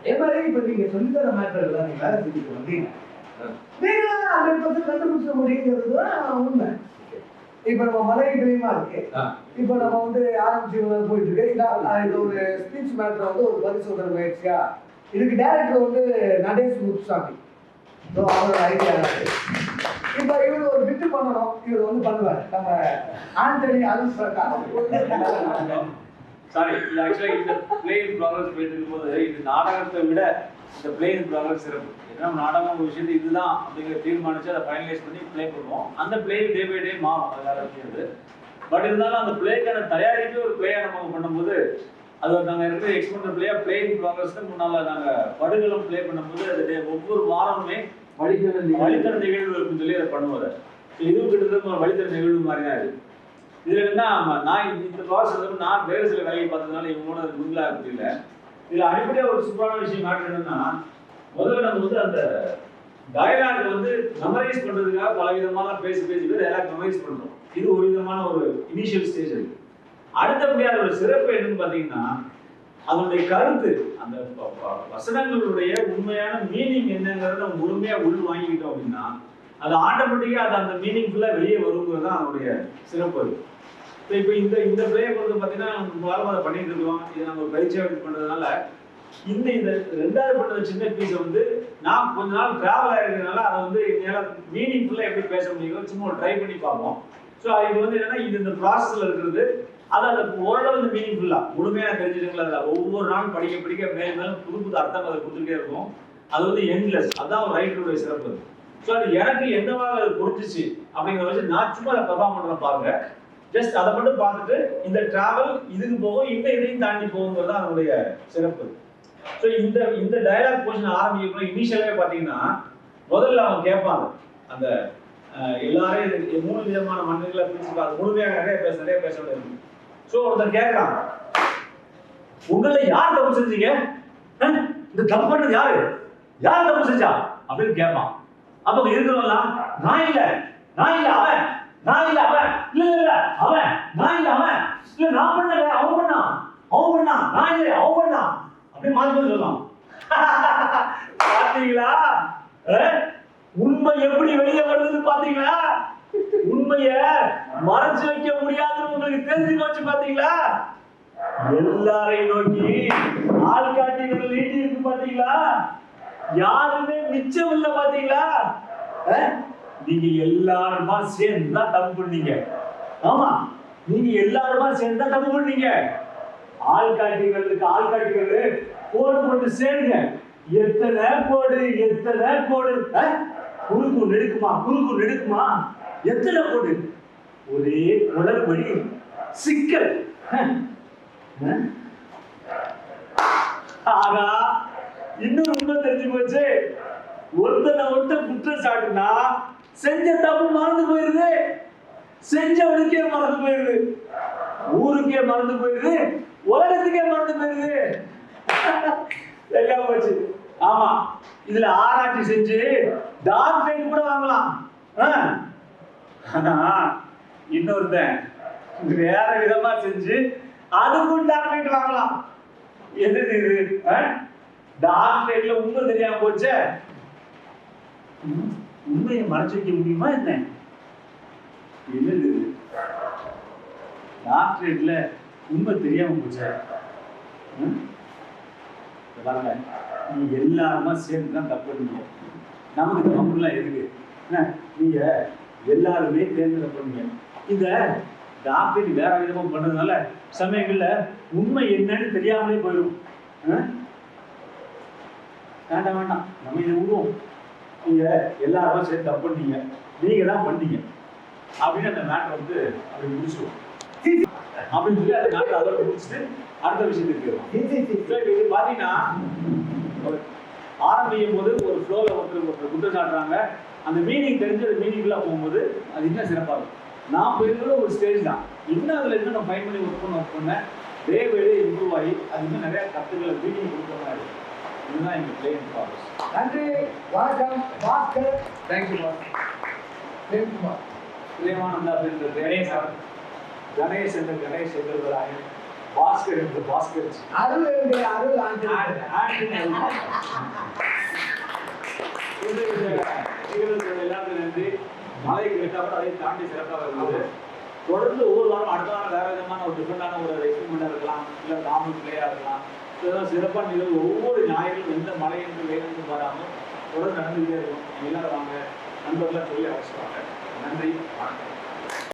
அதே மாதிரி இப்போ நீங்கள் சொல்லித்தர மேட்டர் எல்லாம் நீங்கள் வேலை செஞ்சுட்டு வந்தீங்க. நீங்களும் 100% கண்டுபிடிச்ச முடியுங்கிறது தான் உண்மை. இப்போ நம்ம மலை ட்ரீமா இருக்கு. இப்போ நம்ம வந்து ஆரம்பிச்சு போயிட்டு இருக்கு. இது ஒரு ஸ்பீச் மேட்டர் வந்து ஒரு பரிசோதனை முயற்சியா. இதுக்கு டைரக்டர் வந்து நடேஷ் முத்துசாமி. ஸோ அவரோட ஐடியா இருக்கு. இப்போ இவர் ஒரு பிட்டு பண்ணணும். இவர் வந்து பண்ணுவார். நம்ம ஆண்டனி அருண் பிரகாஷ்.
சாரி, இது ஆக்சுவலா இந்த பிளே இன் ப்ராக்ரஸ் போயிட்டு இருக்கும்போது இது நாடகத்தை விட இந்த பிளே இன் ப்ராக்ரஸ் சிறப்பு. ஏன்னா நாடகம் ஒரு விஷயத்தை இதுதான் அப்படிங்கிற தீர்மானிச்சு அதை ஃபைனலைஸ் பண்ணி ப்ளே பண்ணுவோம். அந்த பிளே டே பை டே மாறும், அது வேற விஷயம். பட் இருந்தாலும் அந்த பிளேக்கான தயாரிப்பு ஒரு பிளேயை நம்ம பண்ணும்போது அது நாங்கள் இருக்கிற எக்ஸ்பெரிமெண்டல் பிளேயாக பிளேயிங் ப்ராக்ரஸ்க்கு முன்னால் நாங்கள் படுகளம் ப்ளே பண்ணும்போது அது ஒவ்வொரு வாரமுமே வழித்தர நிகழ்வு இருக்குன்னு சொல்லி அதை பண்ணுவோம். இதுவும் கிட்டத்தட்ட ஒரு வழித்தர நிகழ்வு மாதிரி தான் இது. இதுல என்னன்னா நான் இந்த ப்ராசஸ் நான் வேறு சில வேலையை பார்த்ததுனால இவங்களோட அது முன்னிலாக முடியல. இதுல அடிப்படையாக ஒரு சூப்பரான விஷயம் மேட்டர் என்னன்னா, முதல்ல நம்ம வந்து அந்த டயலாக் வந்து மெமரைஸ் பண்றதுக்காக பல விதமான பேசி டயலாக் மெமரைஸ் பண்றோம். இது ஒரு விதமான ஒரு இனிஷியல் ஸ்டேஜ். அது அடுத்தபடியாக அதோட சிறப்பு என்னன்னு பார்த்தீங்கன்னா, அதனுடைய கருத்து, அந்த வசனங்களுடைய உண்மையான மீனிங் என்னங்கிறத நம்ம முழுமையாக உள் வாங்கிக்கிட்டோம் அப்படின்னா அது ஆட்டோமேட்டிக்காக அது அந்த மீனிங்ஃபுல்லாக வெளியே வருங்கிறது தான் அதனுடைய சிறப்பு. அது இப்போ இந்த பிளேயை பொறுத்து பார்த்தீங்கன்னா நம்ம அதை பண்ணிட்டு இருக்கோம். இதை நம்ம ஒரு பயிற்சியாக பண்ணுறதுனால இந்த ரெண்டாவது பண்ணது சின்ன பீஸை வந்து நான் கொஞ்ச நாள் டிராவல் ஆகிருக்கிறதுனால அதை வந்து என்னால் மீனிங்ஃபுல்லாக எப்படி பேச முடியும் சும்மா ட்ரை பண்ணி பார்ப்போம். ஸோ இது வந்து என்னன்னா இது இந்த ப்ராசஸில் இருக்கிறது அது அந்த ஓரளவு இந்த மீனிங்ஃபுல்லாக முழுமையாக தெரிஞ்சுட்டுங்களா. அதில் ஒவ்வொரு நாளும் படிக்க மேலும் மேலும் புது அர்த்தம் அதை கொடுத்துட்டே இருக்கும். அது வந்து எண்ட்லெஸ். அதுதான் ஒரு ரைட்டருடைய சிறப்பு. ஸோ அது எனக்கு என்னவாக அது பொறுத்துச்சு அப்படிங்கிற வச்சு நான் சும்மா அதை பெர்ஃபார்ம் பண்ணுறேன் பாருங்க. ஜஸ்ட் அதை மட்டும் பார்த்துட்டு இந்த டிராவல் இதுக்கு போகும் இதையும் தாண்டி போகுங்கிறது தான் அதனுடைய சிறப்பு. ஸோ இந்த டயலாக் போர்ஷன் ஆரம்பிக்கணும். இனிஷியலாகவே பார்த்தீங்கன்னா முதல்ல அவங்க கேட்பாங்க அந்த எல்லாரையும் 3 விதமான மனிதர்களை பிரிச்சுப்பாங்க. முழுமையாக நிறைய பேச முடியாது. ஸோ ஒருத்தர் கேட்கறாங்க, உங்களை யார் தப்பு செஞ்சீங்க? இந்த தப்பு பண்ணது யார் தப்பு செஞ்சா அப்படின்னு கேட்பான். அப்ப இருக்கிறவங்களாம் நான் இல்ல அவன், நான் இல்ல அவன், இல்ல அவன், நான் இல்ல அவன், இல்ல நான் பண்ணல அவன் பண்ணான், நான் இல்ல அவன் பண்ணான் அப்படி மாத்தி சொல்லலாம். பாத்தீங்களா உண்மை எப்படி வெளியே வருதுன்னு பாத்தீங்களா? உண்மைய மறைச்சு வைக்க முடியாதுன்னு உங்களுக்கு தெரிஞ்சு போச்சு பாத்தீங்களா? எல்லாரையும் நோக்கி ஆள்காட்டிகள் நீட்டி இருக்கு பாத்தீங்களா? யாருமே மிச்சம் இல்ல பாத்தீங்களா? நீங்க எல்லாருமா சேர்ந்து தான் தப்பு பண்ணீங்க. ஆமா, நீங்க எல்லாருமா சேர்ந்து தான் தப்பு பண்ணீங்க. ஆள்காட்டிகள் போட்டு சேருங்க. எத்தனை கோடு குறுக்கு நெடுக்குமா எத்தனை கோடு? ஒரே குளறுபடி சிக்கல். ஆனா இன்னொரு உண்மை தெரிஞ்சு போச்சு. ஒருத்தனை குற்றம் சாட்டுனா செஞ்ச தப்பு மறந்து போயிருது, செஞ்சவனுக்கே மறந்து போயிருது, ஊருக்கே மறந்து போயிருது, உலகத்துக்கே மறந்து போயிருது. சரியா போச்சு. ஆமா, இதுல ஆராய்ச்சி செஞ்சு டாக்டரேட் கூட வாங்கலாம். ஆனா இன்னொருத்தன் வேற விதமா செஞ்சு அதுக்கும் டாக்டரேட் வாங்கலாம். என்னது இது? டாக்டரேட்ல உண்மை தெரியாம போச்சு. உண்மையை மறைச்சு வைக்க முடியுமா என்ன? என்னது டாக்டரேட்ல உண்மை தெரியாம போச்சு. பாருங்க, நீங்க எல்லாருமா சேர்ந்து தான் தப்பு பண்ணீங்க. நமக்கு தப்புலாம் எதுக்கு? நீங்க எல்லாருமே தேர்ந்து தப்பு பண்ணீங்க. இந்த டாக்டரேட் வேற விதமா பண்றதுனால சமயங்கள்ல உண்மை என்னன்னு தெரியாமலே போயிடும். வேண்டாம், நம்ம இதை விடுவோம். நீங்க எல்லாரும் சேர்த்து தப்பு பண்ணீங்க, நீங்க தான் பண்ணீங்க அப்படின்னு அந்த மேட்டர் வந்து அப்படி முடிச்சுவோம் அப்படின்னு சொல்லி அந்த மேட்டர் அதோட முடிச்சுட்டு அடுத்த விஷயத்துக்கு இது பாத்தீங்கன்னா ஆரம்பிக்கும் போது ஒரு ஃப்ளோல ஒருத்தர் குற்றம் சாட்டுறாங்க. அந்த மீனிங் தெரிஞ்சு அந்த மீனிங்லாம் போகும்போது அது இன்னும் சிறப்பாக இருக்கும். நான் போயிருக்கிற ஒரு ஸ்டேஜ் தான். இன்னும் அதில் இன்னும் நான் ஃபைன் பண்ணி ஒர்க் பண்ணேன். டே பை டே இம்ப்ரூவ் ஆகி அது இன்னும் நிறைய கற்றுக்களை மீனிங் கொடுக்குற மாதிரி இருக்கும். இதுதான் எங்கள் பிளே இன் ப்ராசஸ்.
நன்றி, வணக்கம் பாஸ்கர்.
Thank you boss. பிரேம்குமார்,
பிரேமானந்தா என்ற கணேஷ் என்ற கணேஷ் என்கிறாய், பாஸ்கர் என்று பாஸ்கர்,
அருள்
எல்லாருக்கும் நன்றி. மலை கேட்டால் அதை தாண்டி சிறப்பாக இருந்தது. தொடர்ந்து ஒவ்வொரு வாரம் அடுத்த வாரம் வேற விதமான ஒரு டிஃப்ரெண்டான ஒரு எக்ஸ்பெரிமெண்டாக இருக்கலாம், இல்லை நார்மல் பிளேயாக இருக்கலாம். இதெல்லாம் சிறப்பான நிகழ்வு ஒவ்வொரு ஞாயிறும் எந்த மழை என்று வெயில் என்று வராமல் தொடர்ந்து நடந்துகிட்டே இருக்கும். எல்லாரும் வாங்க, நண்பர்களாக சொல்லி அவசியம். நன்றி, வணக்கம்.